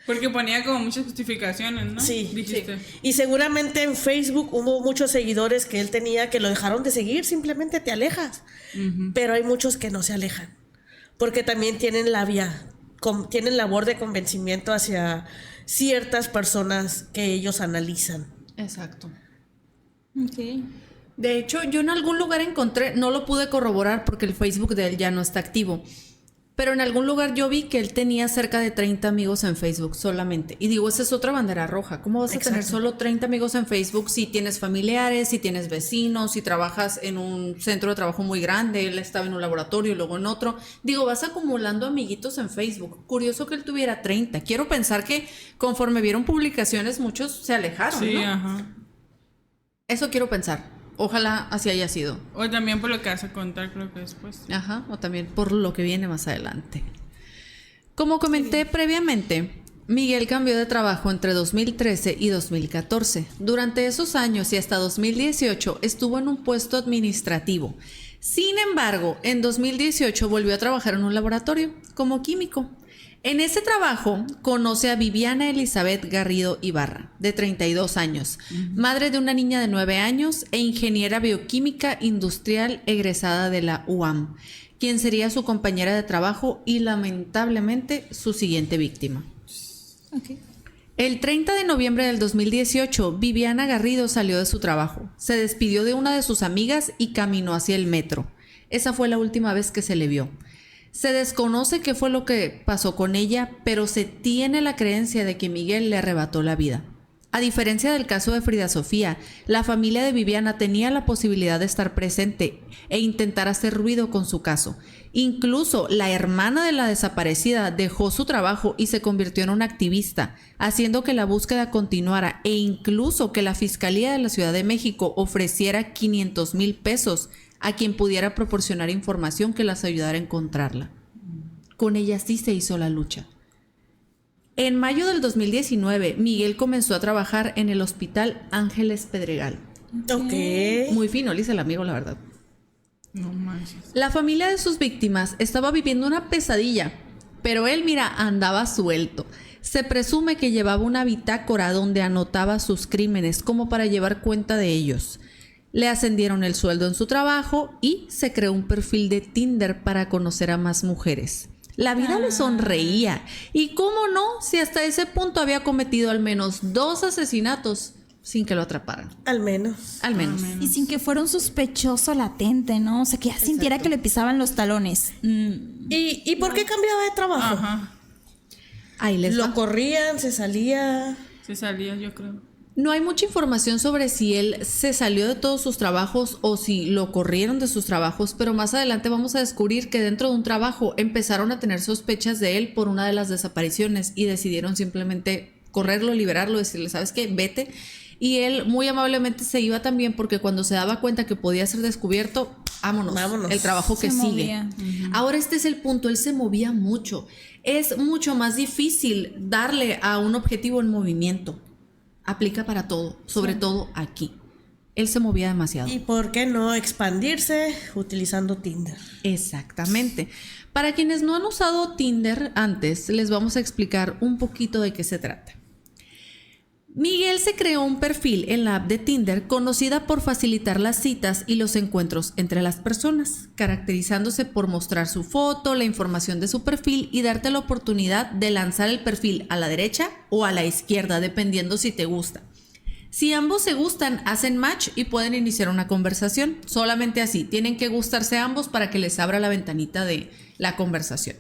Porque ponía como muchas justificaciones, ¿no? Sí, Dijiste. Y seguramente en Facebook hubo muchos seguidores que él tenía que lo dejaron de seguir, simplemente te alejas. Pero hay muchos que no se alejan, porque también tienen tienen labor de convencimiento hacia ciertas personas que ellos analizan. Exacto. Ok. De hecho, yo en algún lugar encontré, no lo pude corroborar porque el Facebook de él ya no está activo, pero en algún lugar yo vi que él tenía cerca de 30 amigos en Facebook solamente. Y digo, esa es otra bandera roja. ¿Cómo vas a tener solo 30 amigos en Facebook si tienes familiares, si tienes vecinos, si trabajas en un centro de trabajo muy grande? Él estaba en un laboratorio y luego en otro. Digo, vas acumulando amiguitos en Facebook. Curioso que él tuviera 30. Quiero pensar que conforme vieron publicaciones, muchos se alejaron, Sí, ¿no? ajá. Eso quiero pensar. Ojalá así haya sido. O también por lo que vas a contar, creo que después. Ajá, o también por lo que viene más adelante. Como comenté previamente, Miguel cambió de trabajo entre 2013 y 2014. Durante esos años y hasta 2018 estuvo en un puesto administrativo. Sin embargo, en 2018 volvió a trabajar en un laboratorio como químico. En ese trabajo conoce a Viviana Elizabeth Garrido Ibarra, de 32 años, madre de una niña de 9 años e ingeniera bioquímica industrial egresada de la UAM, quien sería su compañera de trabajo y lamentablemente su siguiente víctima. Okay. El 30 de noviembre del 2018, Viviana Garrido salió de su trabajo, se despidió de una de sus amigas y caminó hacia el metro. Esa fue la última vez que se le vio. Se desconoce qué fue lo que pasó con ella, pero se tiene la creencia de que Miguel le arrebató la vida. A diferencia del caso de Frida Sofía, la familia de Viviana tenía la posibilidad de estar presente e intentar hacer ruido con su caso. Incluso la hermana de la desaparecida dejó su trabajo y se convirtió en una activista, haciendo que la búsqueda continuara e incluso que la Fiscalía de la Ciudad de México ofreciera 500,000 pesos a quien pudiera proporcionar información que las ayudara a encontrarla. Con ella sí se hizo la lucha. En mayo del 2019, Miguel comenzó a trabajar en el Hospital Ángeles Pedregal. Ok. Muy fino, le hice el amigo, la verdad. No manches. La familia de sus víctimas estaba viviendo una pesadilla, pero él, mira, andaba suelto. Se presume que llevaba una bitácora donde anotaba sus crímenes como para llevar cuenta de ellos. Le ascendieron el sueldo en su trabajo y se creó un perfil de Tinder para conocer a más mujeres. La vida le sonreía. ¿Y cómo no? Si hasta ese punto había cometido al menos 2 asesinatos sin que lo atraparan. Al menos. Al menos. Y sin que fuera un sospechoso latente, ¿no? O sea, que ya sintiera que le pisaban los talones. ¿Y por qué cambiaba de trabajo? Ajá. Ahí les Lo va. corrían, se salía. Se salía, yo creo. No hay mucha información sobre si él se salió de todos sus trabajos o si lo corrieron de sus trabajos, pero más adelante vamos a descubrir que dentro de un trabajo empezaron a tener sospechas de él por una de las desapariciones y decidieron simplemente correrlo, liberarlo, decirle, ¿sabes qué? Vete. Y él muy amablemente se iba también porque cuando se daba cuenta que podía ser descubierto, vámonos. El trabajo que Se sigue. movía. Ahora este es el punto, él se movía mucho. Es mucho más difícil darle a un objetivo en movimiento. Aplica para todo, sobre todo aquí. Él se movía demasiado. ¿Y por qué no expandirse utilizando Tinder? Exactamente. Para quienes no han usado Tinder antes, les vamos a explicar un poquito de qué se trata. Miguel se creó un perfil en la app de Tinder conocida por facilitar las citas y los encuentros entre las personas, caracterizándose por mostrar su foto, la información de su perfil y darte la oportunidad de lanzar el perfil a la derecha o a la izquierda, dependiendo si te gusta. Si ambos se gustan, hacen match y pueden iniciar una conversación. Solamente así, tienen que gustarse ambos para que les abra la ventanita de la conversación.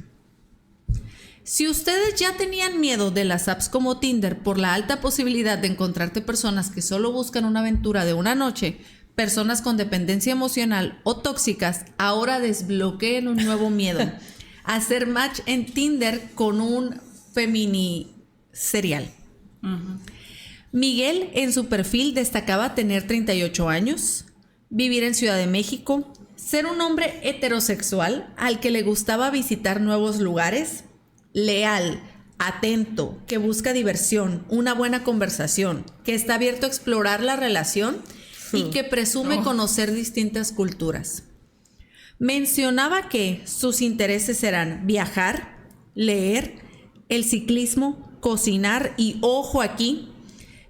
Si ustedes ya tenían miedo de las apps como Tinder por la alta posibilidad de encontrarte personas que solo buscan una aventura de una noche, personas con dependencia emocional o tóxicas, ahora desbloqueen un nuevo miedo. Hacer match en Tinder con un femini serial. Miguel en su perfil destacaba tener 38 años, vivir en Ciudad de México, ser un hombre heterosexual al que le gustaba visitar nuevos lugares, leal, atento, que busca diversión, una buena conversación, que está abierto a explorar la relación y que presume conocer distintas culturas. Mencionaba que sus intereses eran viajar, leer, el ciclismo, cocinar y, ojo aquí,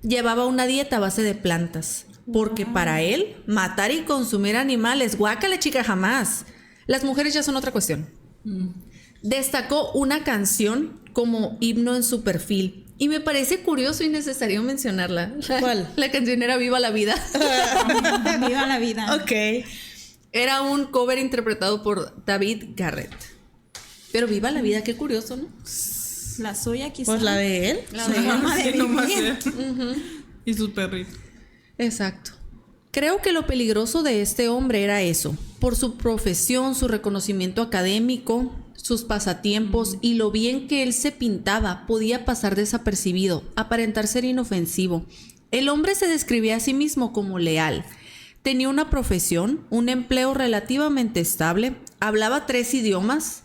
llevaba una dieta a base de plantas, porque para él matar y consumir animales, guácale chica, jamás. Las mujeres ya son otra cuestión. Destacó una canción como himno en su perfil y me parece curioso y necesario mencionarla. ¿Cuál? La canción era Viva la Vida. Viva la vida. Ok. Era un cover interpretado por David Garrett. Pero Viva la Vida, qué curioso, ¿no? La suya quizás. Pues la de él. La forma de Sí, nomás vivir. Y sus perritos. Exacto. Creo que lo peligroso de este hombre era eso, por su profesión, su reconocimiento académico, sus pasatiempos y lo bien que él se pintaba, podía pasar desapercibido, aparentar ser inofensivo. El hombre se describía a sí mismo como leal. Tenía una profesión, un empleo relativamente estable, hablaba 3 idiomas,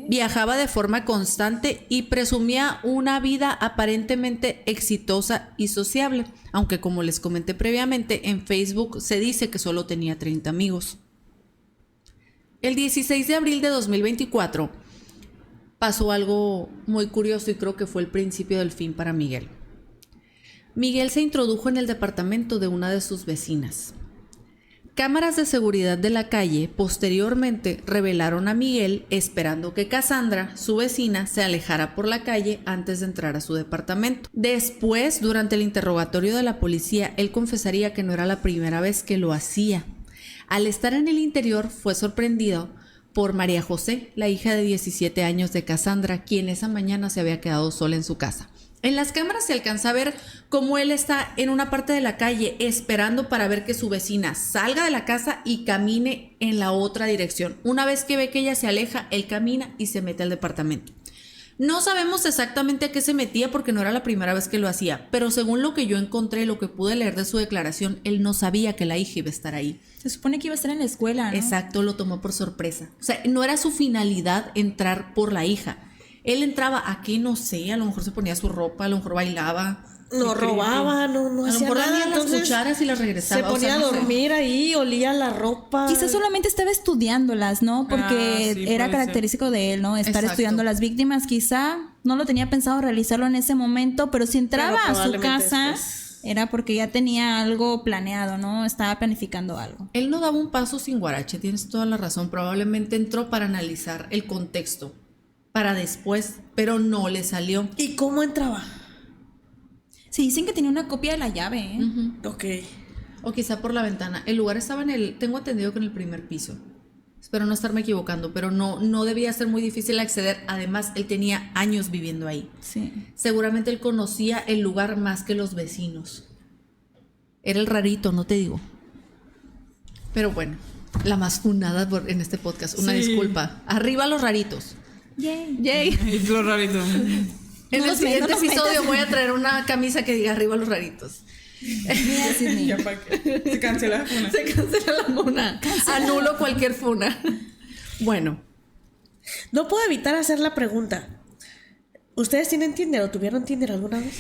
viajaba de forma constante y presumía una vida aparentemente exitosa y sociable, aunque como les comenté previamente, en Facebook se dice que solo tenía 30 amigos. El 16 de abril de 2024 pasó algo muy curioso y creo que fue el principio del fin para Miguel. Miguel se introdujo en el departamento de una de sus vecinas. Cámaras de seguridad de la calle posteriormente revelaron a Miguel esperando que Cassandra, su vecina, se alejara por la calle antes de entrar a su departamento. Después, durante el interrogatorio de la policía, él confesaría que no era la primera vez que lo hacía. Al estar en el interior, fue sorprendido por María José, la hija de 17 años de Cassandra, quien esa mañana se había quedado sola en su casa. En las cámaras se alcanza a ver cómo él está en una parte de la calle esperando para ver que su vecina salga de la casa y camine en la otra dirección. Una vez que ve que ella se aleja, él camina y se mete al departamento. No sabemos exactamente a qué se metía porque no era la primera vez que lo hacía, pero según lo que yo encontré, lo que pude leer de su declaración, él no sabía que la hija iba a estar ahí. Se supone que iba a estar en la escuela, ¿no? Exacto, lo tomó por sorpresa. O sea, no era su finalidad entrar por la hija. Él entraba aquí, no sé, a lo mejor se ponía su ropa, a lo mejor bailaba. No robaba, no A lo hacía mejor nada. lavaba las Entonces cucharas y las regresaba. se ponía o sea, no a sé. dormir ahí, olía la ropa. Quizás solamente estaba estudiándolas, ¿no? Porque sí, era puede característico de él, ¿no? Estar Exacto. estudiando a las víctimas. Quizá no lo tenía pensado realizarlo en ese momento, pero si entraba Pero a su probablemente casa después. era porque ya tenía algo planeado, ¿no? Estaba planificando algo. Él no daba un paso sin guarache, tienes toda la razón. Probablemente entró para analizar el contexto, para después, pero no le salió. ¿Y cómo entraba? Sí, dicen que tenía una copia de la llave, ¿eh? Ok. O quizá por la ventana. El lugar estaba tengo entendido que en el primer piso. Espero no estarme equivocando, pero no debía ser muy difícil acceder. Además, él tenía años viviendo ahí. Sí. Seguramente él conocía el lugar más que los vecinos. Era el rarito, no te digo. Pero bueno, la más funada en este podcast. Una Sí. disculpa. Arriba los raritos. Yay. Yay. Es lo rarito. En No el nos siguiente metas. episodio voy a traer una camisa que diga arriba los raritos. Mira, Sidney. Ya para qué. Se cancela la funa. Se cancela la funa. Anulo cualquier funa. Bueno, No puedo evitar hacer la pregunta. ¿Ustedes tienen Tinder o tuvieron Tinder alguna vez?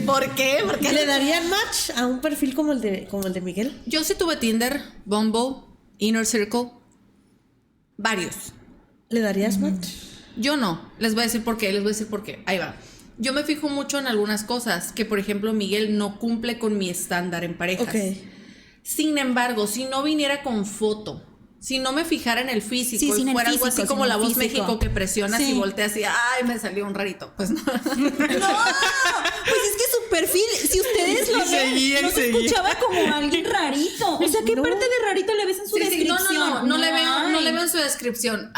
¿por qué? Porque ¿Le darían match a un perfil como el de Miguel? yo sí tuve Tinder, Bumble, Inner Circle, varios. ¿Le darías match? Yo no. Les voy a decir por qué. Ahí va. Yo me fijo mucho en algunas cosas que, por ejemplo, Miguel no cumple con mi estándar en parejas. Ok. Sin embargo, si no viniera con foto, si no me fijara en el físico Sí, y sin el fuera algo físico, así como sin La el Voz físico. México que presionas Sí. y volteas y ¡ay, me salió un rarito! Pues no. No, pues es que su perfil, si ustedes lo Y ven, seguía, y no se seguía. escuchaba como alguien rarito. O sea, ¿qué parte de rarito le ves en su Sí, descripción? no le veo hay. en su descripción.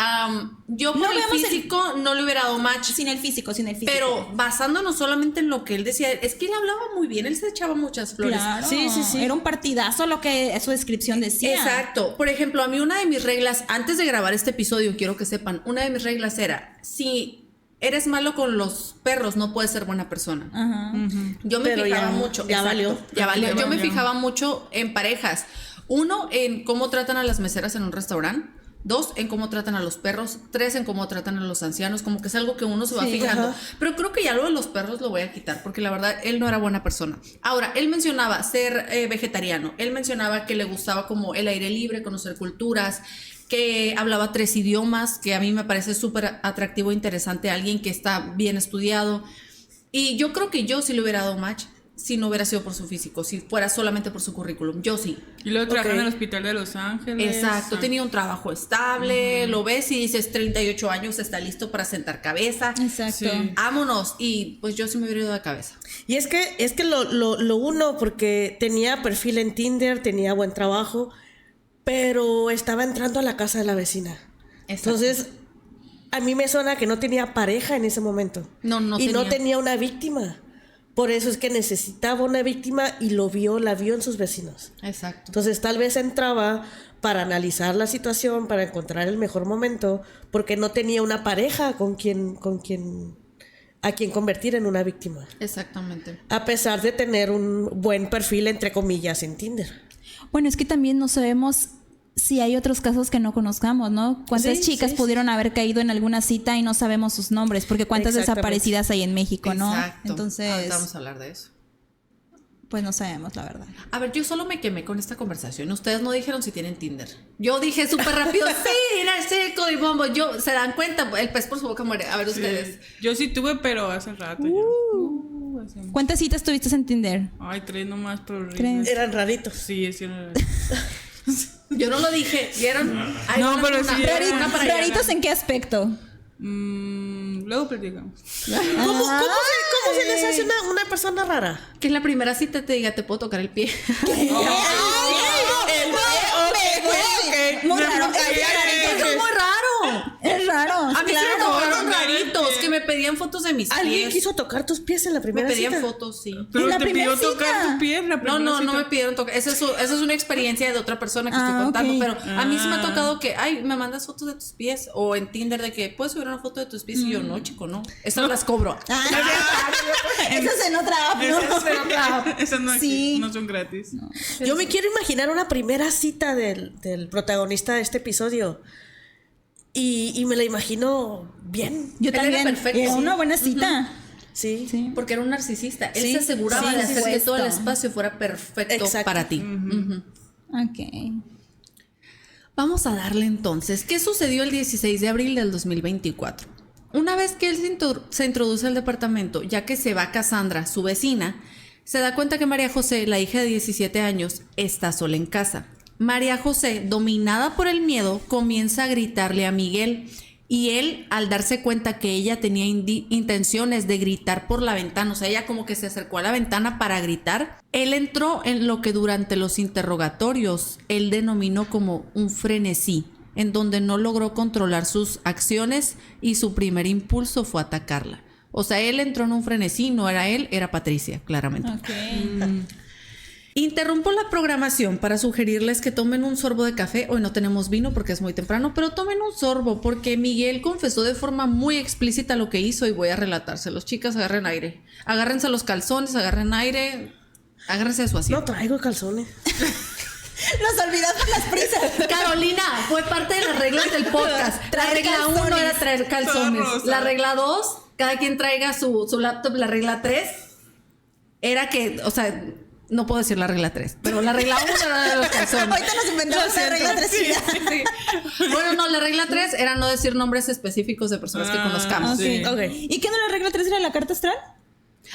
Yo por No el veamos el- físico no le hubiera dado match. Sin el físico. Pero basándonos solamente en lo que él decía, es que él hablaba muy bien, él se echaba muchas flores. Claro, Sí. era un partidazo lo que su descripción decía. Exacto. Por ejemplo, a mí una de mis reglas, antes de grabar este episodio, quiero que sepan, una de mis reglas era, si eres malo con los perros, no puedes ser buena persona. Ajá. Yo me Pero fijaba ya- mucho. ya valió. Ya valió. Ya Yo me valió. fijaba mucho en parejas. 1, en cómo tratan a las meseras en un restaurante. 2, en cómo tratan a los perros. 3, en cómo tratan a los ancianos. Como que es algo que uno se va Sí, fijando. ajá. Pero creo que ya lo de los perros lo voy a quitar, porque la verdad, él no era buena persona. Ahora, él mencionaba ser vegetariano. Él mencionaba que le gustaba como el aire libre, conocer culturas, que hablaba 3 idiomas, que a mí me parece súper atractivo e interesante, alguien que está bien estudiado. Y yo creo que yo sí le hubiera dado match si no hubiera sido por su físico, si fuera solamente por su currículum. Yo sí. Y luego trabajan Ok. en el hospital de Los Ángeles. Exacto, tenía un trabajo estable, lo ves y dices 38 años, está listo para sentar cabeza. Exacto. Sí. Vámonos. Y pues yo sí me hubiera ido de cabeza. Y es que lo uno, porque tenía perfil en Tinder, tenía buen trabajo, pero estaba entrando a la casa de la vecina. Exacto. Entonces, a mí me suena que no tenía pareja en ese momento. No y no tenía. tenía una víctima. Por eso es que necesitaba una víctima y la vio en sus vecinos. Exacto. Entonces, tal vez entraba para analizar la situación, para encontrar el mejor momento, porque no tenía una pareja con quien a quien convertir en una víctima. Exactamente. A pesar de tener un buen perfil, entre comillas, en Tinder. Bueno, es que también no sabemos si hay otros casos que no conozcamos, ¿no? ¿Cuántas chicas pudieron haber caído en alguna cita y no sabemos sus nombres? Porque cuántas desaparecidas hay en México, ¿no? Exacto. Entonces, Ahorita vamos a hablar de eso. pues no sabemos, la verdad. A ver, yo solo me quemé con esta conversación. Ustedes no dijeron si tienen Tinder. Yo dije súper rápido, sí, Inner Circle y Bombo. Se dan cuenta, el pez por su boca muere. A ver, ustedes. Yo sí tuve, pero hace rato ya. Hace- ¿Cuántas citas tuviste en Tinder? Ay, 3 nomás, pero horribles. 3. Eran raritos. Sí, sí. Yo no lo dije. ¿Vieron? Hay No, pero sí, una para allá. ¿Raritos en qué aspecto? Luego platicamos. ¿Cómo se les hace una persona rara? Que en la primera cita te diga, te puedo tocar el pie. Muy raro. Eso es muy raro. Es raro. A mí sí me tocaron raritos, que me pedían fotos de mis ¿Alguien pies. quiso tocar tus pies en la Me primera pedían cita? fotos, sí. Pero ¿En la te primera pidió tocar cita? tu pie en la No, primera no cita. me pidieron tocar. Esa es una experiencia de otra persona que estoy contando. ok. Pero a mí sí me ha tocado que, ay, me mandas fotos de tus pies. O en Tinder de que puedes subir una foto de tus pies. Y yo, no, chico, no. Estas las cobro. Eso es en otra app, ¿no? Esas no, Sí. no son gratis. Yo me quiero imaginar una primera cita del protagonista de este episodio. Y me la imagino bien. Yo Él era también. perfecto, Era sí. una buena cita. Sí. Sí. Porque era un narcisista. Él Sí, se aseguraba sí, de hacer por que todo el supuesto. espacio fuera perfecto Exacto. para ti. Ujú. Ok. Vamos a darle entonces. ¿Qué sucedió el 16 de abril del 2024? Una vez que él se introduce al departamento, ya que se va Cassandra, su vecina, se da cuenta que María José, la hija de 17 años, está sola en casa. María José, dominada por el miedo, comienza a gritarle a Miguel. Y él, al darse cuenta que ella tenía intenciones de gritar por la ventana, o sea, ella como que se acercó a la ventana para gritar, él entró en lo que durante los interrogatorios él denominó como un frenesí, en donde no logró controlar sus acciones y su primer impulso fue atacarla. O sea, él entró en un frenesí, no era él, era Patricia, claramente. Ok. Interrumpo la programación para sugerirles que tomen un sorbo de café. Hoy no tenemos vino porque es muy temprano, pero tomen un sorbo porque Miguel confesó de forma muy explícita lo que hizo y voy a relatárselos. Chicas, agarren aire. Agárrense los calzones, agarren aire. Agárrense de su asiento. No traigo calzones. Nos olvidamos las prisas. Carolina, fue parte de las reglas del podcast. La Traer regla 1 calzones. era traer calzones. Todo rosa. La regla 2, cada quien traiga su laptop. La regla 3 era que, o sea, no puedo decir la regla 3, pero la regla 1 era de los calzones. Ahorita nos inventamos la regla 3. Sí. Bueno, no, la regla 3 era no decir nombres específicos de personas que conozcamos. sí. Ok. ¿Y qué no la regla 3 era la carta astral?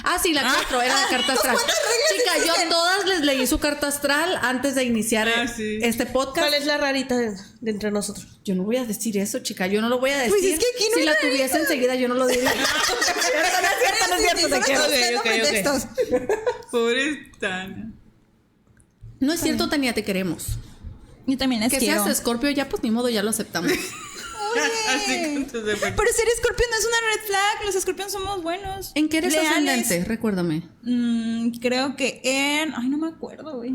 Ah, sí, la 4 era la carta astral. ¿cuántas reglas Chica, yo existen? todas les leí su carta astral antes de iniciar sí. este podcast. ¿Cuál es la rarita de entre nosotros? Yo no voy a decir eso, chica. Yo no lo voy a decir. Pues es que aquí no si hay la regla. tuviese enseguida, yo no lo diría. No es cierto, te quiero. Pobre Tania. No es cierto, Tania, te queremos. Yo también les Que quiero. seas Scorpio, ya pues ni modo, ya lo aceptamos. Así con tus defectos. Pero ser escorpión no es una red flag. Los escorpiones somos buenos. ¿En qué eres Leales. ascendente? Recuérdame. Creo que en... Ay, no me acuerdo, güey.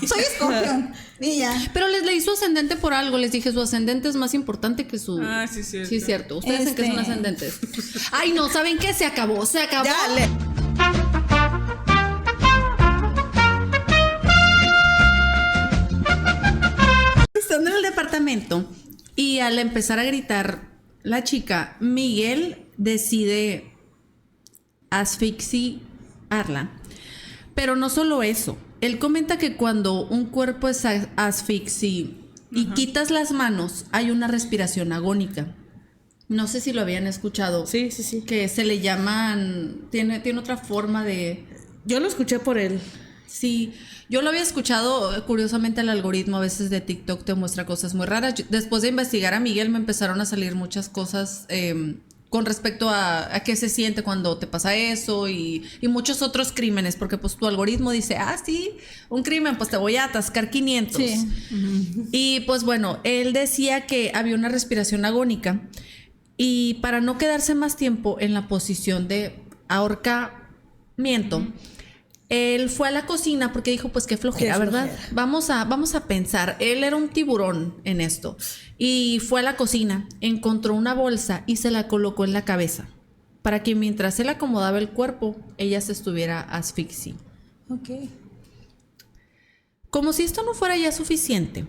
Soy escorpión. Y ya. Pero les leí su ascendente por algo. Les dije, su ascendente es más importante que su... Ah, sí, cierto. Sí, es cierto. Ustedes dicen que son ascendentes. Ay, no, ¿saben qué? Se acabó, se acabó. Estando en el departamento y al empezar a gritar la chica, Miguel decide asfixiarla. Pero no solo eso. Él comenta que cuando un cuerpo es asfixi y quitas las manos, hay una respiración agónica. No sé si lo habían escuchado. Sí, sí, sí. Que se le llaman... Tiene otra forma de... Yo lo escuché por él. Sí, yo lo había escuchado, curiosamente el algoritmo a veces de TikTok te muestra cosas muy raras. Después de investigar a Miguel me empezaron a salir muchas cosas con respecto a qué se siente cuando te pasa eso y muchos otros crímenes, porque pues tu algoritmo dice, sí, un crimen, pues te voy a atascar 500. Sí. Y pues bueno, él decía que había una respiración agónica y para no quedarse más tiempo en la posición de ahorcamiento, él fue a la cocina porque dijo, pues qué flojera, Qué ¿verdad? flojera. Vamos a pensar. Él era un tiburón en esto. Y fue a la cocina, encontró una bolsa y se la colocó en la cabeza. para que mientras él acomodaba el cuerpo, ella se estuviera asfixiando. Ok. Como si esto no fuera ya suficiente,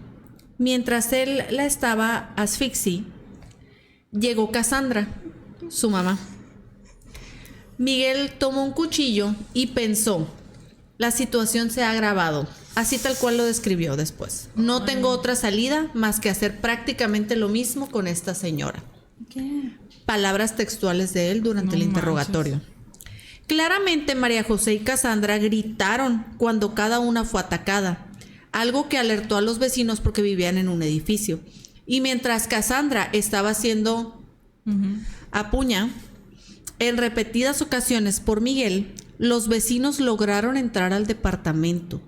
mientras él la estaba asfixiando, llegó Cassandra, su mamá. Miguel tomó un cuchillo y pensó, la situación se ha agravado, así tal cual lo describió después. No tengo otra salida más que hacer prácticamente lo mismo con esta señora. ¿Qué? Palabras textuales de él durante el interrogatorio. Claramente María José y Cassandra gritaron cuando cada una fue atacada, algo que alertó a los vecinos porque vivían en un edificio. Y mientras Cassandra estaba siendo apuña en repetidas ocasiones por Miguel, los vecinos lograron entrar al departamento,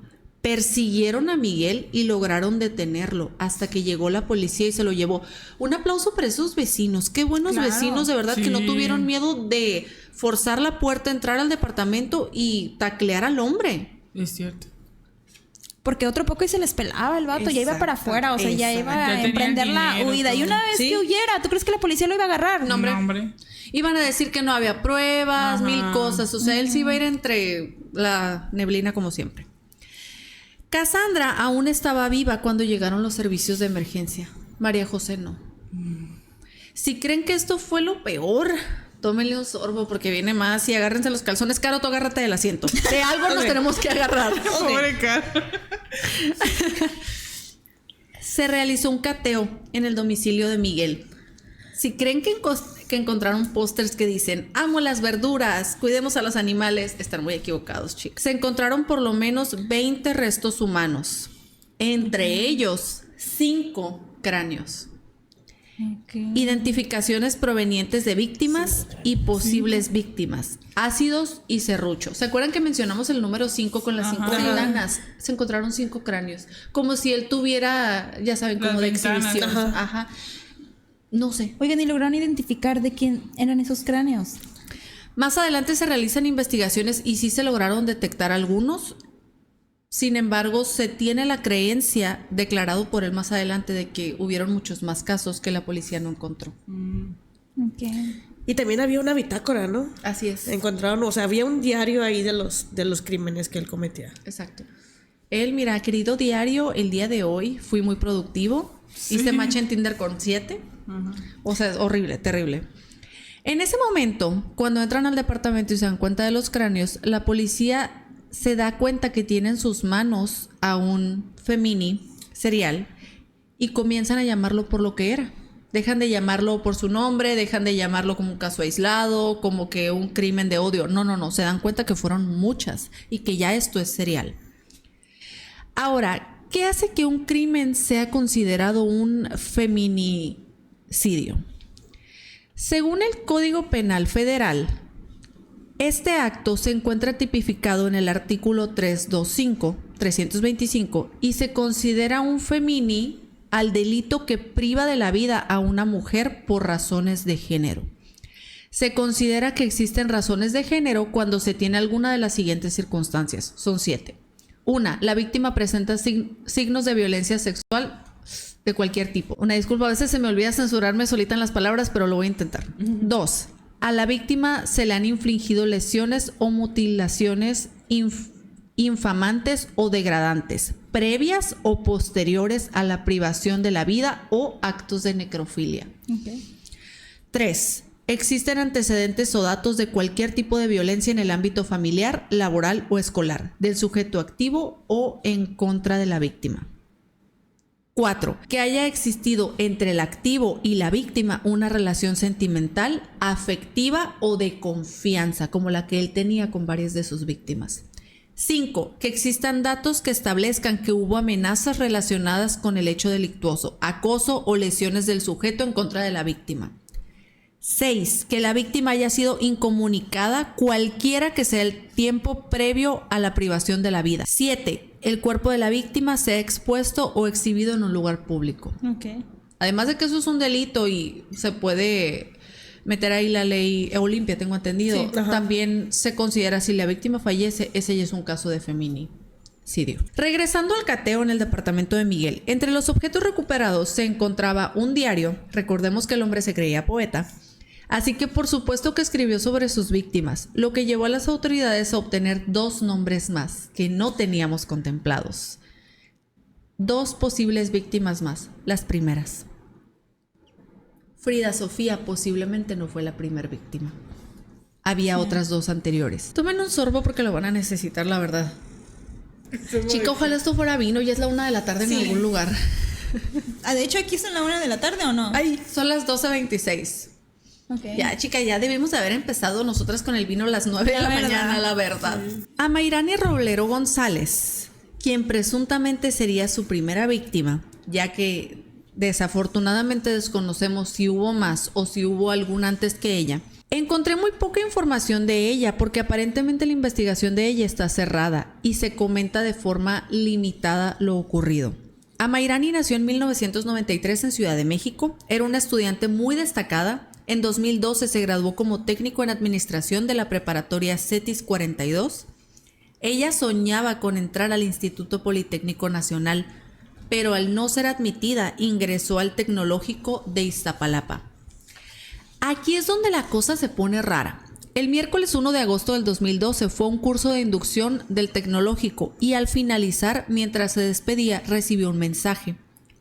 persiguieron a Miguel y lograron detenerlo hasta que llegó la policía y se lo llevó. Un aplauso para esos vecinos, qué buenos vecinos, de verdad, que no tuvieron miedo de forzar la puerta, entrar al departamento y taclear al hombre. Es cierto. Porque otro poco y se les pelaba el vato, ya iba para afuera, o sea, ya iba Ya a tenía emprender la dinero, huida. Y todo. una vez que huyera, ¿tú crees que la policía lo iba a agarrar? No, hombre. Iban a decir que no había pruebas, mil cosas. O sea, él se iba a ir entre la neblina como siempre. Cassandra aún estaba viva cuando llegaron los servicios de emergencia. María José no. Si creen que esto fue lo peor, tómenle un sorbo porque viene más y agárrense los calzones. Caro, tú agárrate del asiento. De algo nos tenemos que agarrar. Pobre Caro. Se realizó un cateo en el domicilio de Miguel. Si creen que encontraron pósters que dicen amo las verduras, cuidemos a los animales, están muy equivocados, chicos. Se encontraron por lo menos 20 restos humanos, entre ellos 5 cráneos. Okay. Identificaciones provenientes de víctimas y posibles víctimas, ácidos y serruchos. ¿Se acuerdan que mencionamos el número 5 con las 5 ventanas? Se encontraron 5 cráneos, como si él tuviera, ya saben, como Las de ventanas. exhibición. Ajá. No sé. Oigan, ¿y lograron identificar de quién eran esos cráneos? Más adelante se realizan investigaciones y sí se lograron detectar algunos. Sin embargo, se tiene la creencia, declarado por él más adelante, de que hubieron muchos más casos que la policía no encontró. Okay. Y también había una bitácora, ¿no? Así es. Encontraron, o sea, había un diario ahí de los crímenes que él cometía. Exacto. Él, mira, querido diario, el día de hoy fui muy productivo. Hice match en Tinder con 7. O sea, es horrible, terrible. En ese momento, cuando entran al departamento y se dan cuenta de los cráneos, la policía se da cuenta que tiene en sus manos a un femini serial y comienzan a llamarlo por lo que era. Dejan de llamarlo por su nombre, dejan de llamarlo como un caso aislado, como que un crimen de odio. No. Se dan cuenta que fueron muchas y que ya esto es serial. Ahora, ¿qué hace que un crimen sea considerado un feminicidio? Según el Código Penal Federal, este acto se encuentra tipificado en el artículo 325 y se considera un femini al delito que priva de la vida a una mujer por razones de género. Se considera que existen razones de género cuando se tiene alguna de las siguientes circunstancias. Son 7. 1. La víctima presenta signos de violencia sexual de cualquier tipo. Una disculpa, a veces se me olvida censurarme solita en las palabras, pero lo voy a intentar. 2. A la víctima se le han infligido lesiones o mutilaciones infamantes o degradantes, previas o posteriores a la privación de la vida o actos de necrofilia. 3. Existen antecedentes o datos de cualquier tipo de violencia en el ámbito familiar, laboral o escolar, del sujeto activo o en contra de la víctima. 4. Que haya existido entre el activo y la víctima una relación sentimental, afectiva o de confianza, como la que él tenía con varias de sus víctimas. 5. Que existan datos que establezcan que hubo amenazas relacionadas con el hecho delictuoso, acoso o lesiones del sujeto en contra de la víctima. 6. Que la víctima haya sido incomunicada cualquiera que sea el tiempo previo a la privación de la vida. 7. El cuerpo de la víctima sea expuesto o exhibido en un lugar público. Okay. Además de que eso es un delito y se puede meter ahí la ley Olimpia, tengo entendido, Sí, también se considera si la víctima fallece, ese ya es un caso de feminicidio. Regresando al cateo en el departamento de Miguel, entre los objetos recuperados se encontraba un diario, recordemos que el hombre se creía poeta, Así que por supuesto que escribió sobre sus víctimas, lo que llevó a las autoridades a obtener 2 nombres más que no teníamos contemplados. 2 posibles víctimas más, las primeras. Frida Sofía posiblemente no fue la primera víctima. Había otras 2 anteriores. Tomen un sorbo porque lo van a necesitar, la verdad. Chica, ojalá esto fuera vino, ya es la 1 de la tarde en algún lugar. De hecho, aquí son la 1 de la tarde, ¿o no? Ay, son las 12:26. Okay. Ya, chica, ya debimos de haber empezado nosotras con el vino a las 9 de la mañana, la verdad. Sí. A Mayrani Roblero González, quien presuntamente sería su primera víctima, ya que desafortunadamente desconocemos si hubo más o si hubo alguna antes que ella. Encontré muy poca información de ella porque aparentemente la investigación de ella está cerrada y se comenta de forma limitada lo ocurrido. Amairani nació en 1993 en Ciudad de México, era una estudiante muy destacada. En 2012 se graduó como técnico en administración de la preparatoria CETIS 42. Ella soñaba con entrar al Instituto Politécnico Nacional, pero al no ser admitida ingresó al Tecnológico de Iztapalapa. Aquí es donde la cosa se pone rara. El miércoles 1 de agosto del 2012 fue un curso de inducción del Tecnológico y al finalizar, mientras se despedía, recibió un mensaje.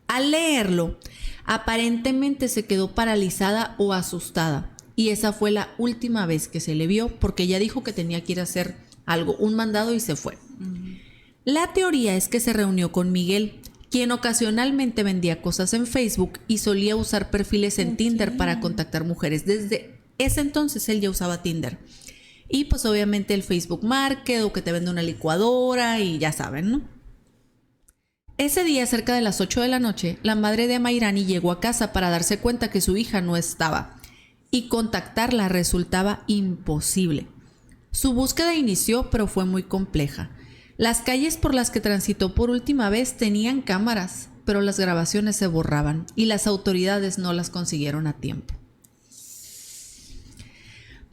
Al leerlo, aparentemente se quedó paralizada o asustada y esa fue la última vez que se le vio porque ella dijo que tenía que ir a hacer algo, un mandado y se fue. La teoría es que se reunió con Miguel, quien ocasionalmente vendía cosas en Facebook y solía usar perfiles en Tinder para contactar mujeres. Desde ese entonces él ya usaba Tinder. Y pues obviamente el Facebook Market o que te vende una licuadora y ya saben, ¿no? Ese día, cerca de las 8 de la noche, la madre de Mayrani llegó a casa para darse cuenta que su hija no estaba y contactarla resultaba imposible. Su búsqueda inició, pero fue muy compleja. Las calles por las que transitó por última vez tenían cámaras, pero las grabaciones se borraban y las autoridades no las consiguieron a tiempo.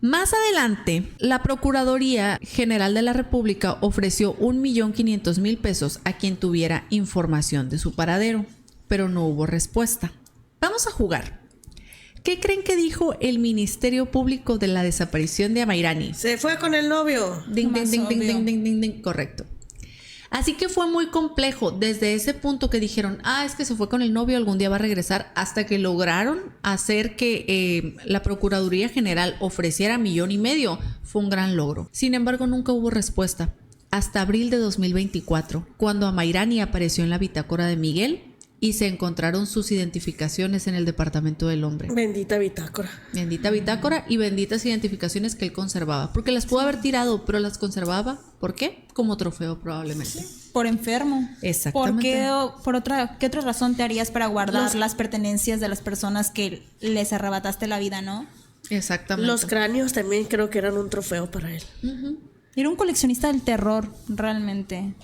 Más adelante, la Procuraduría General de la República ofreció 1.500.000 pesos a quien tuviera información de su paradero, pero no hubo respuesta. Vamos a jugar. ¿Qué creen que dijo el Ministerio Público de la desaparición de Amairani? Se fue con el novio. Ding, ding, ding, ding, ding, ding, ding, ding. Correcto. Así que fue muy complejo desde ese punto que dijeron, es que se fue con el novio, algún día va a regresar, hasta que lograron hacer que la Procuraduría General ofreciera 1.5 millones. Fue un gran logro. Sin embargo, nunca hubo respuesta. Hasta abril de 2024, cuando Amairani apareció en la bitácora de Miguel y se encontraron sus identificaciones en el departamento del hombre. Bendita bitácora. Bendita bitácora y benditas identificaciones que él conservaba. Porque las pudo haber tirado, pero las conservaba. ¿Por qué? Como trofeo probablemente. Sí, por enfermo. Exactamente. ¿Qué otra razón te harías para guardar las pertenencias de las personas que les arrebataste la vida, no? Exactamente. Los cráneos también creo que eran un trofeo para él. Era un coleccionista del terror, realmente.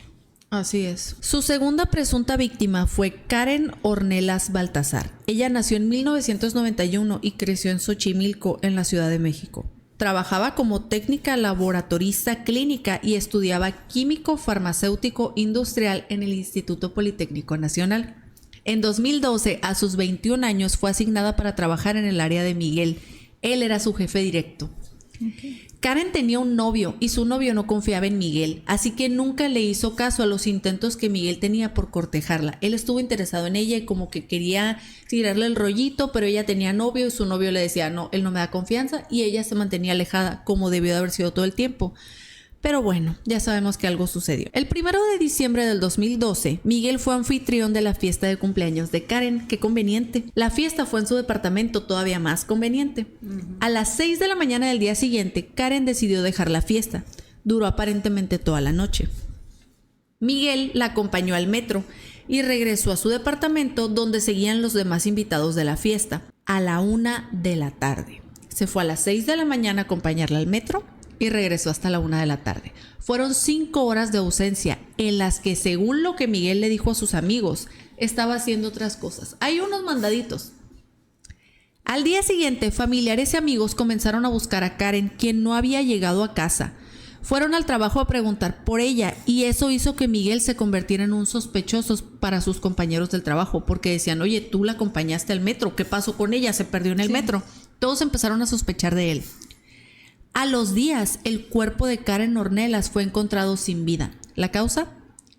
Así es. Su segunda presunta víctima fue Karen Ornelas Baltazar. Ella nació en 1991 y creció en Xochimilco, en la Ciudad de México. Trabajaba como técnica laboratorista clínica y estudiaba químico farmacéutico industrial en el Instituto Politécnico Nacional. En 2012, a sus 21 años, fue asignada para trabajar en el área de Miguel. Él era su jefe directo. Okay. Karen tenía un novio y su novio no confiaba en Miguel, así que nunca le hizo caso a los intentos que Miguel tenía por cortejarla. Él estuvo interesado en ella y como que quería tirarle el rollito, pero ella tenía novio y su novio le decía, no, él no me da confianza, y ella se mantenía alejada como debió de haber sido todo el tiempo. Pero bueno, ya sabemos que algo sucedió. El 1 de diciembre del 2012, Miguel fue anfitrión de la fiesta de cumpleaños de Karen. ¡Qué conveniente! La fiesta fue en su departamento, todavía más conveniente. A las 6 de la mañana del día siguiente, Karen decidió dejar la fiesta. Duró aparentemente toda la noche. Miguel la acompañó al metro y regresó a su departamento donde seguían los demás invitados de la fiesta. A la 1 de la tarde. Se fue a las 6 de la mañana a acompañarla al metro y regresó hasta la 1 de la tarde. Fueron 5 horas de ausencia en las que, según lo que Miguel le dijo a sus amigos, estaba haciendo otras cosas. Hay unos mandaditos. Al día siguiente, familiares y amigos comenzaron a buscar a Karen, quien no había llegado a casa. Fueron al trabajo a preguntar por ella y eso hizo que Miguel se convirtiera en un sospechoso para sus compañeros del trabajo, porque decían, oye, tú la acompañaste al metro, ¿qué pasó con ella? Se perdió en el metro. Todos empezaron a sospechar de él. A los días, el cuerpo de Karen Ornelas fue encontrado sin vida. ¿La causa?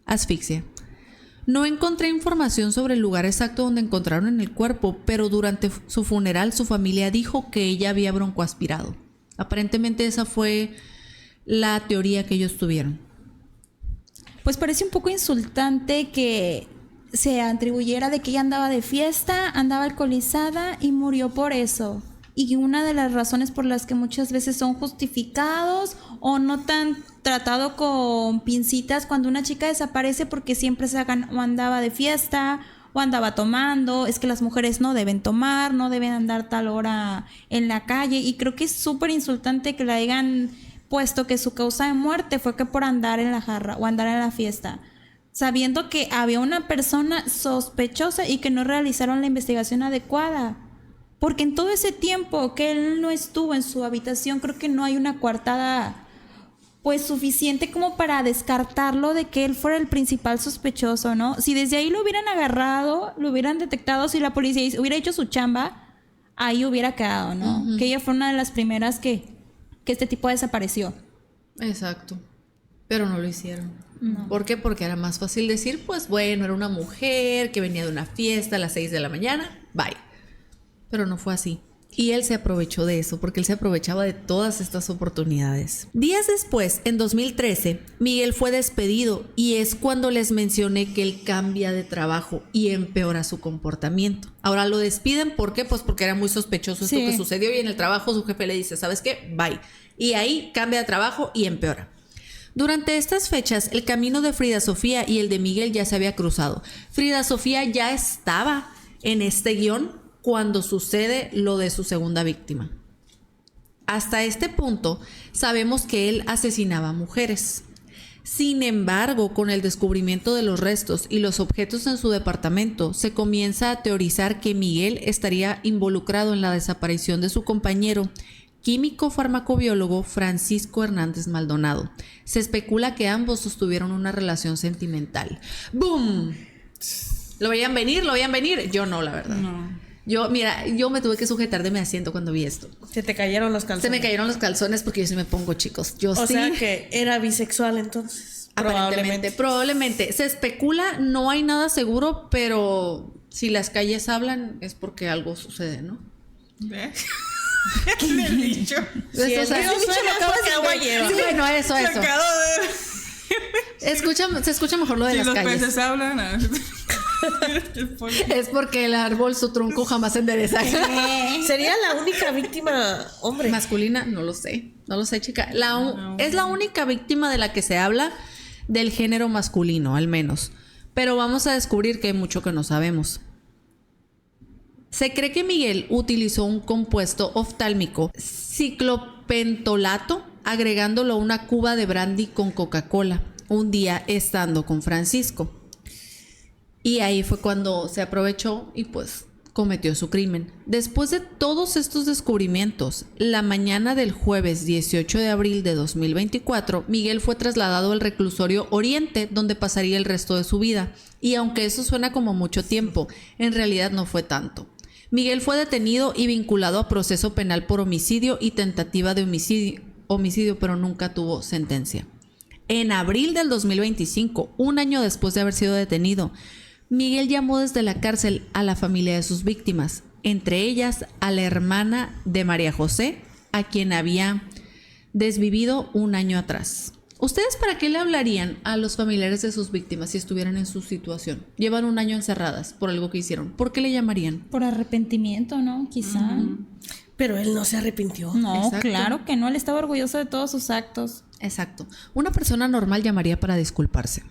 Asfixia. No encontré información sobre el lugar exacto donde encontraron el cuerpo, pero durante su funeral su familia dijo que ella había broncoaspirado. Aparentemente esa fue la teoría que ellos tuvieron. Pues parece un poco insultante que se atribuyera de que ella andaba de fiesta, andaba alcoholizada y murió por eso. Y una de las razones por las que muchas veces son justificados o no tan tratado con pincitas cuando una chica desaparece porque siempre se hagan o andaba de fiesta o andaba tomando, es que las mujeres no deben tomar, no deben andar tal hora en la calle, y creo que es súper insultante que le hayan puesto que su causa de muerte fue que por andar en la jarra o andar en la fiesta, sabiendo que había una persona sospechosa y que no realizaron la investigación adecuada. Porque en todo ese tiempo que él no estuvo en su habitación, creo que no hay una coartada pues suficiente como para descartarlo de que él fuera el principal sospechoso, ¿no? Si desde ahí lo hubieran agarrado, lo hubieran detectado, si la policía hubiera hecho su chamba, ahí hubiera quedado, ¿no? Que ella fue una de las primeras que este tipo desapareció. Exacto. Pero no lo hicieron. No. ¿Por qué? Porque era más fácil decir, pues bueno, era una mujer que venía de una fiesta a las 6 de la mañana, bye. Pero no fue así. Y él se aprovechó de eso, porque él se aprovechaba de todas estas oportunidades. Días después, en 2013, Miguel fue despedido y es cuando les mencioné que él cambia de trabajo y empeora su comportamiento. Ahora lo despiden, ¿por qué? Pues porque era muy sospechoso esto que sucedió, y en el trabajo su jefe le dice, ¿sabes qué? Bye. Y ahí cambia de trabajo y empeora. Durante estas fechas, el camino de Frida Sofía y el de Miguel ya se había cruzado. Frida Sofía ya estaba en este guión cuando sucede lo de su segunda víctima. Hasta este punto, sabemos que él asesinaba mujeres. Sin embargo, con el descubrimiento de los restos y los objetos en su departamento, se comienza a teorizar que Miguel estaría involucrado en la desaparición de su compañero, químico farmacobiólogo Francisco Hernández Maldonado. Se especula que ambos sostuvieron una relación sentimental. ¡Boom! ¿Lo veían venir? ¿Lo veían venir? Yo no, la verdad. No. Yo me tuve que sujetar de mi asiento cuando vi esto. Se te cayeron los calzones. Se me cayeron los calzones porque yo sí me pongo, chicos. Yo O sí. sea que era bisexual entonces. Probablemente. Se especula, no hay nada seguro, pero si las calles hablan es porque algo sucede, ¿no? ¿Ve? El dicho. Si el río suena, porque agua lleva. Sí, bueno, eso. Se escucha mejor lo de Si las los calles. peces hablan. Es porque el árbol, su tronco jamás se endereza. ¿Sería la única víctima hombre? Masculina, no lo sé, chica. Es la única víctima de la que se habla del género masculino, al menos. Pero vamos a descubrir que hay mucho que no sabemos. Se cree que Miguel utilizó un compuesto oftálmico, ciclopentolato, agregándolo a una cuba de brandy con Coca-Cola, un día estando con Francisco. Y ahí fue cuando se aprovechó y pues cometió su crimen. Después de todos estos descubrimientos, la mañana del jueves 18 de abril de 2024, Miguel fue trasladado al reclusorio Oriente, donde pasaría el resto de su vida. Y aunque eso suena como mucho tiempo, en realidad no fue tanto. Miguel fue detenido y vinculado a proceso penal por homicidio y tentativa de homicidio, pero nunca tuvo sentencia. En abril del 2025, un año después de haber sido detenido, Miguel llamó desde la cárcel a la familia de sus víctimas, entre ellas a la hermana de María José, a quien había desvivido un año atrás. ¿Ustedes para qué le hablarían a los familiares de sus víctimas si estuvieran en su situación? Llevan un año encerradas por algo que hicieron. ¿Por qué le llamarían? Por arrepentimiento, ¿no? Quizá. Pero él no se arrepintió. No, Exacto. claro que no. Él estaba orgulloso de todos sus actos. Exacto. Una persona normal llamaría para disculparse.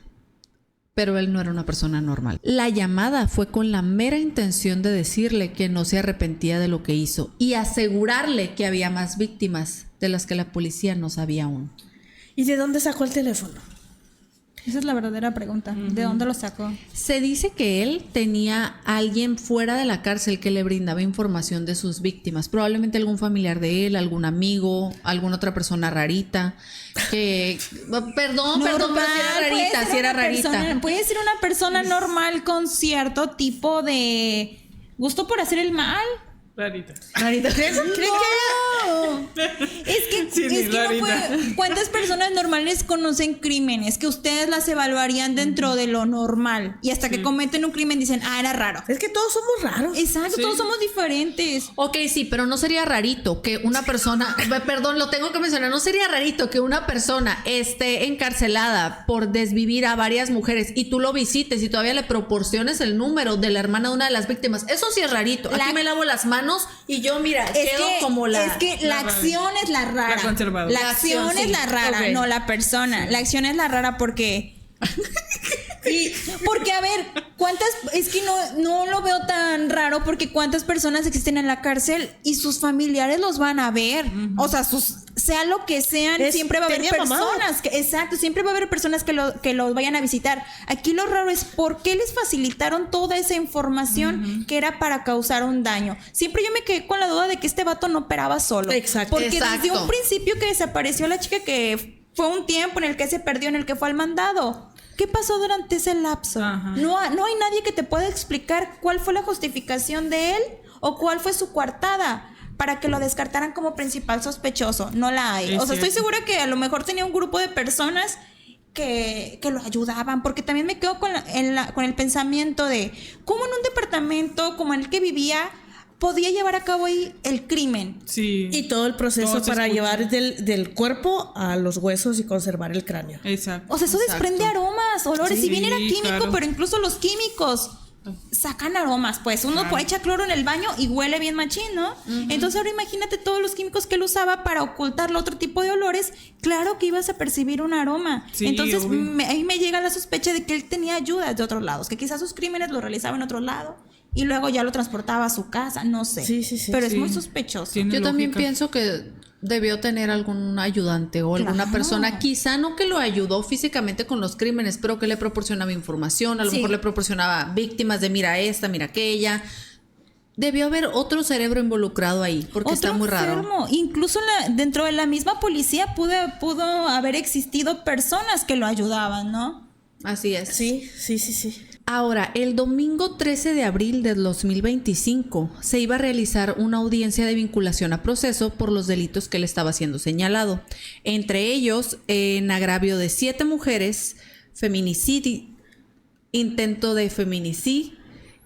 Pero él no era una persona normal. La llamada fue con la mera intención de decirle que no se arrepentía de lo que hizo y asegurarle que había más víctimas de las que la policía no sabía aún. ¿Y de dónde sacó el teléfono? Esa es la verdadera pregunta. ¿De dónde lo sacó? Se dice que él tenía a alguien fuera de la cárcel que le brindaba información de sus víctimas. Probablemente algún familiar de él, algún amigo, alguna otra persona rarita. Que... Perdón, pero si era rarita. Puede ser una persona normal con cierto tipo de gusto por hacer el mal. Rarita. Rarita. ¿Creen que Es Sí, que no Rarita. puede. ¿Cuántas personas normales conocen crímenes que ustedes las evaluarían dentro de lo normal? Y hasta que cometen un crimen dicen, era raro. es que todos somos raros? Exacto, Sí. todos somos diferentes. Ok, sí, pero no sería rarito que una persona, perdón, lo tengo que mencionar, no sería rarito que una persona esté encarcelada por desvivir a varias mujeres y tú lo visites y todavía le proporciones el número de la hermana de una de las víctimas. Eso sí es rarito. Aquí me lavo las manos y yo, mira, quedo como la... Es que la acción es la rara. La conservadora. La acción sí. es la rara, Ok. no la persona. La acción es la rara porque... Porque, a ver, es que no lo veo tan raro porque cuántas personas existen en la cárcel y sus familiares los van a ver. O sea, sea lo que sean, siempre va a haber tenía mamá. personas. Exacto, siempre va a haber personas que los vayan a visitar. Aquí lo raro es por qué les facilitaron toda esa información que era para causar un daño. Siempre yo me quedé con la duda de que este vato no operaba solo. Exacto. Porque desde Exacto. un principio que desapareció la chica, que fue un tiempo en el que se perdió, en el que fue al mandado. ¿Qué pasó durante ese lapso? Ajá. No hay nadie que te pueda explicar cuál fue la justificación de él o cuál fue su coartada para que lo descartaran como principal sospechoso. No la hay. Es O sea, estoy cierto. segura que a lo mejor tenía un grupo de personas que lo ayudaban, porque también me quedo con el pensamiento de cómo en un departamento como en el que vivía podía llevar a cabo ahí el crimen. Sí. Y todo el proceso Todo se para escucha. llevar del cuerpo a los huesos y conservar el cráneo. Exacto. O sea, eso Exacto. desprende aromas, olores. Sí, Si bien era químico, claro. pero incluso los químicos sacan aromas. Pues uno echa cloro en el baño y huele bien machín, ¿no? Entonces ahora imagínate todos los químicos que él usaba para ocultar otro tipo de olores. Claro que ibas a percibir un aroma. Sí, Entonces obvio. ahí me llega la sospecha de que él tenía ayudas de otros lados, que quizás sus crímenes los realizaba en otro lado y luego ya lo transportaba a su casa, no sé. Sí, sí, sí. Pero es Sí. muy sospechoso. Tiene Yo también lógica. pienso que debió tener algún ayudante o alguna Claro. persona, quizá no que lo ayudó físicamente con los crímenes, pero que le proporcionaba información, a lo Sí. mejor le proporcionaba víctimas de mira esta, mira aquella. Debió haber otro cerebro involucrado ahí, porque está muy raro. enfermo. Incluso dentro de la misma policía pudo haber existido personas que lo ayudaban, ¿no? Así es. Sí, sí, sí, sí. Ahora, el domingo 13 de abril del 2025 se iba a realizar una audiencia de vinculación a proceso por los delitos que le estaba siendo señalado. Entre ellos, en agravio de 7 mujeres, feminicidio, intento de feminicidio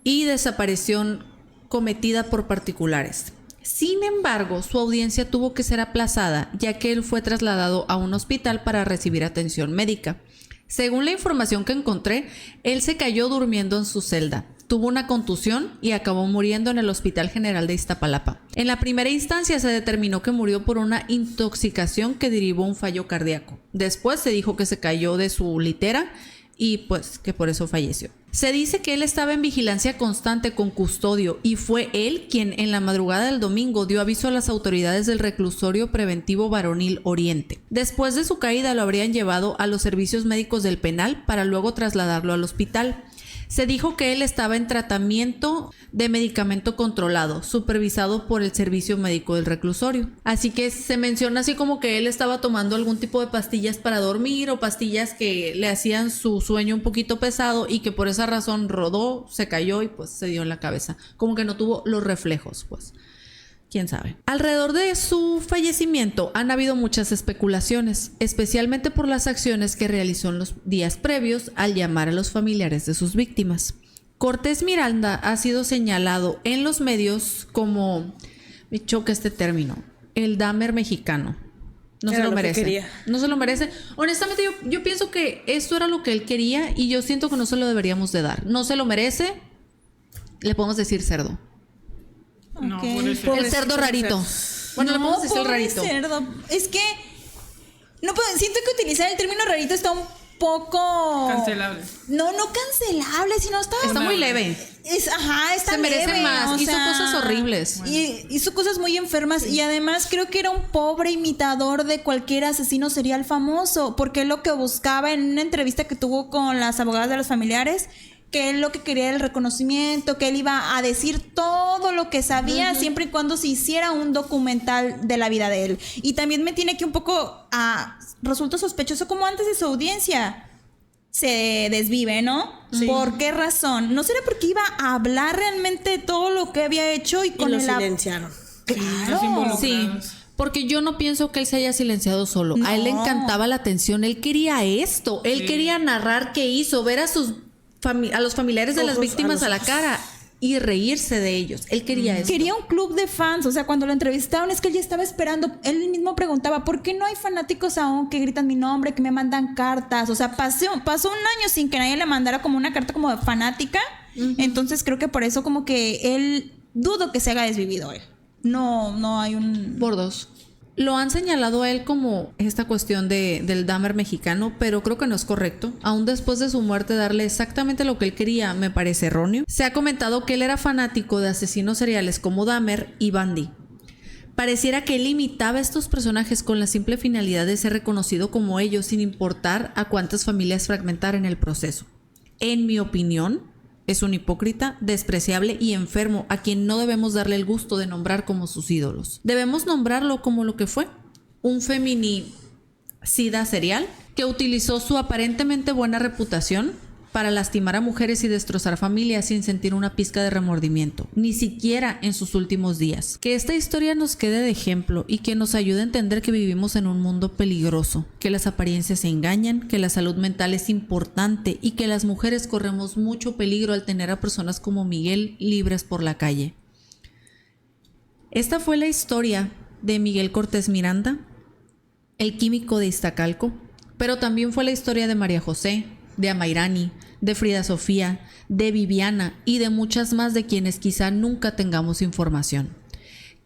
y desaparición cometida por particulares. Sin embargo, su audiencia tuvo que ser aplazada ya que él fue trasladado a un hospital para recibir atención médica. Según la información que encontré, él se cayó durmiendo en su celda, tuvo una contusión y acabó muriendo en el Hospital General de Iztapalapa. En la primera instancia se determinó que murió por una intoxicación que derivó un fallo cardíaco. Después se dijo que se cayó de su litera y pues que por eso falleció. Se dice que él estaba en vigilancia constante con custodio y fue él quien en la madrugada del domingo dio aviso a las autoridades del reclusorio preventivo varonil Oriente. Después de su caída lo habrían llevado a los servicios médicos del penal para luego trasladarlo al hospital. Se dijo que él estaba en tratamiento de medicamento controlado, supervisado por el servicio médico del reclusorio. Así que se menciona así como que él estaba tomando algún tipo de pastillas para dormir o pastillas que le hacían su sueño un poquito pesado y que por esa razón rodó, se cayó y pues se dio en la cabeza. Como que no tuvo los reflejos, pues. ¿Quién sabe? Alrededor de su fallecimiento han habido muchas especulaciones, especialmente por las acciones que realizó en los días previos al llamar a los familiares de sus víctimas. Cortés Miranda ha sido señalado en los medios como, me choca este término, el Dahmer mexicano. No Era se lo lo que merece. quería. No se lo merece. Honestamente, yo pienso que esto era lo que él quería y yo siento que no se lo deberíamos de dar. No se lo merece. Le podemos decir cerdo. No, Ok. por eso. El cerdo rarito. Bueno, le No, podemos decir el pobre rarito. cerdo. Es que no puedo, siento que utilizar el término rarito está un poco Cancelable. No cancelable, sino está Está muy leve. está Se merece leve, más. o Hizo sea, cosas horribles. Y hizo cosas muy enfermas y además creo que era un pobre imitador de cualquier asesino serial famoso, porque él lo que buscaba en una entrevista que tuvo con las abogadas de los familiares, que él lo que quería era el reconocimiento, que él iba a decir todo lo que sabía siempre y cuando se hiciera un documental de la vida de él. Y también me tiene que un poco resulta sospechoso como antes de su audiencia se desvive, ¿no? Sí. ¿Por qué razón? ¿No será porque iba a hablar realmente de todo lo que había hecho y Y con lo el... silenciaron. Claro. Sí, porque yo no pienso que él se haya silenciado solo. A él le No. encantaba la atención. Él quería esto. Él quería narrar qué hizo, ver a los familiares de las Ojos, víctimas a a los la ojos. cara y reírse de ellos. Él quería eso. Quería un club de fans, o sea, cuando lo entrevistaron es que él ya estaba esperando, él mismo preguntaba, ¿por qué no hay fanáticos aún que gritan mi nombre, que me mandan cartas? O sea, pasó un año sin que nadie le mandara como una carta como de fanática, entonces creo que por eso como que él, dudo que se haya desvivido él. No hay un... Por dos. Lo han señalado a él como esta cuestión del Dahmer mexicano, pero creo que no es correcto. Aún después de su muerte, darle exactamente lo que él quería me parece erróneo. Se ha comentado que él era fanático de asesinos seriales como Dahmer y Bundy. Pareciera que él imitaba a estos personajes con la simple finalidad de ser reconocido como ellos, sin importar a cuántas familias fragmentar en el proceso. En mi opinión, es un hipócrita, despreciable y enfermo a quien no debemos darle el gusto de nombrar como sus ídolos. Debemos nombrarlo como lo que fue, un feminicida serial que utilizó su aparentemente buena reputación para lastimar a mujeres y destrozar familias sin sentir una pizca de remordimiento, ni siquiera en sus últimos días. Que esta historia nos quede de ejemplo y que nos ayude a entender que vivimos en un mundo peligroso, que las apariencias se engañan, que la salud mental es importante y que las mujeres corremos mucho peligro al tener a personas como Miguel libres por la calle. Esta fue la historia de Miguel Cortés Miranda, el químico de Iztacalco, pero también fue la historia de María José, de Amairani, de Frida Sofía, de Viviana y de muchas más de quienes quizá nunca tengamos información.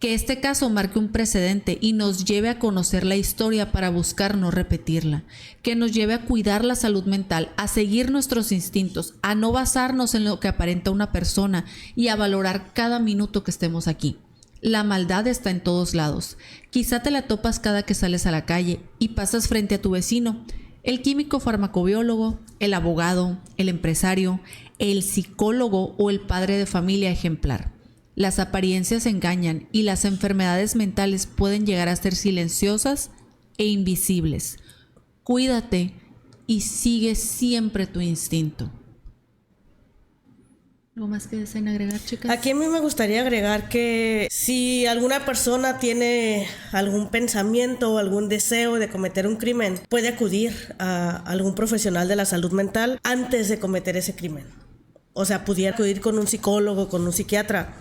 Que este caso marque un precedente y nos lleve a conocer la historia para buscar no repetirla, que nos lleve a cuidar la salud mental, a seguir nuestros instintos, a no basarnos en lo que aparenta una persona y a valorar cada minuto que estemos aquí. La maldad está en todos lados. Quizá te la topas cada que sales a la calle y pasas frente a tu vecino, el químico farmacobiólogo, el abogado, el empresario, el psicólogo o el padre de familia ejemplar. Las apariencias engañan y las enfermedades mentales pueden llegar a ser silenciosas e invisibles. Cuídate y sigue siempre tu instinto. ¿Algo más que deseen agregar, chicas? Aquí a mí me gustaría agregar que si alguna persona tiene algún pensamiento o algún deseo de cometer un crimen, puede acudir a algún profesional de la salud mental antes de cometer ese crimen. O sea, pudiera acudir con un psicólogo, con un psiquiatra.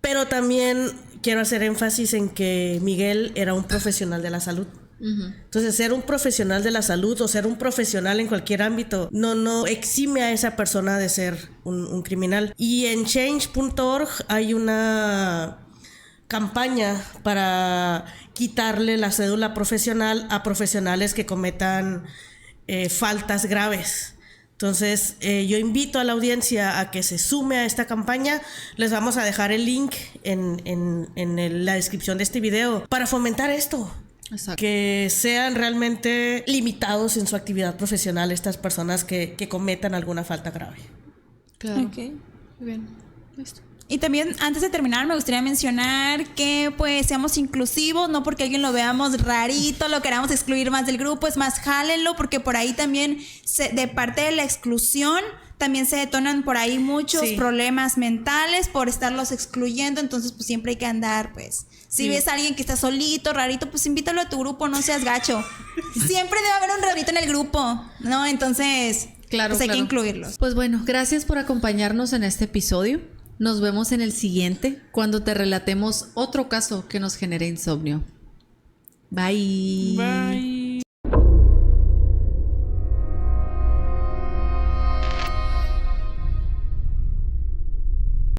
Pero también quiero hacer énfasis en que Miguel era un profesional de la salud. Entonces, ser un profesional de la salud o ser un profesional en cualquier ámbito no exime a esa persona de ser un criminal. Y en change.org hay una campaña para quitarle la cédula profesional a profesionales que cometan faltas graves. Entonces, yo invito a la audiencia a que se sume a esta campaña. Les vamos a dejar el link en la descripción de este video para fomentar esto. Exacto. Que sean realmente limitados en su actividad profesional estas personas que cometan alguna falta grave. Claro. Ok. Muy bien. Listo. Y también, antes de terminar, me gustaría mencionar que pues seamos inclusivos, no porque alguien lo veamos rarito, lo queramos excluir más del grupo, es más, jálenlo, porque por ahí también, de parte de la exclusión, también se detonan por ahí muchos problemas mentales por estarlos excluyendo, entonces pues siempre hay que andar, pues, si ves a alguien que está solito, rarito, pues invítalo a tu grupo, no seas gacho. Siempre debe haber un rarito en el grupo, ¿no? Entonces, Claro, pues hay claro. que incluirlos. Pues bueno, gracias por acompañarnos en este episodio. Nos vemos en el siguiente, cuando te relatemos otro caso que nos genere insomnio. Bye. Bye.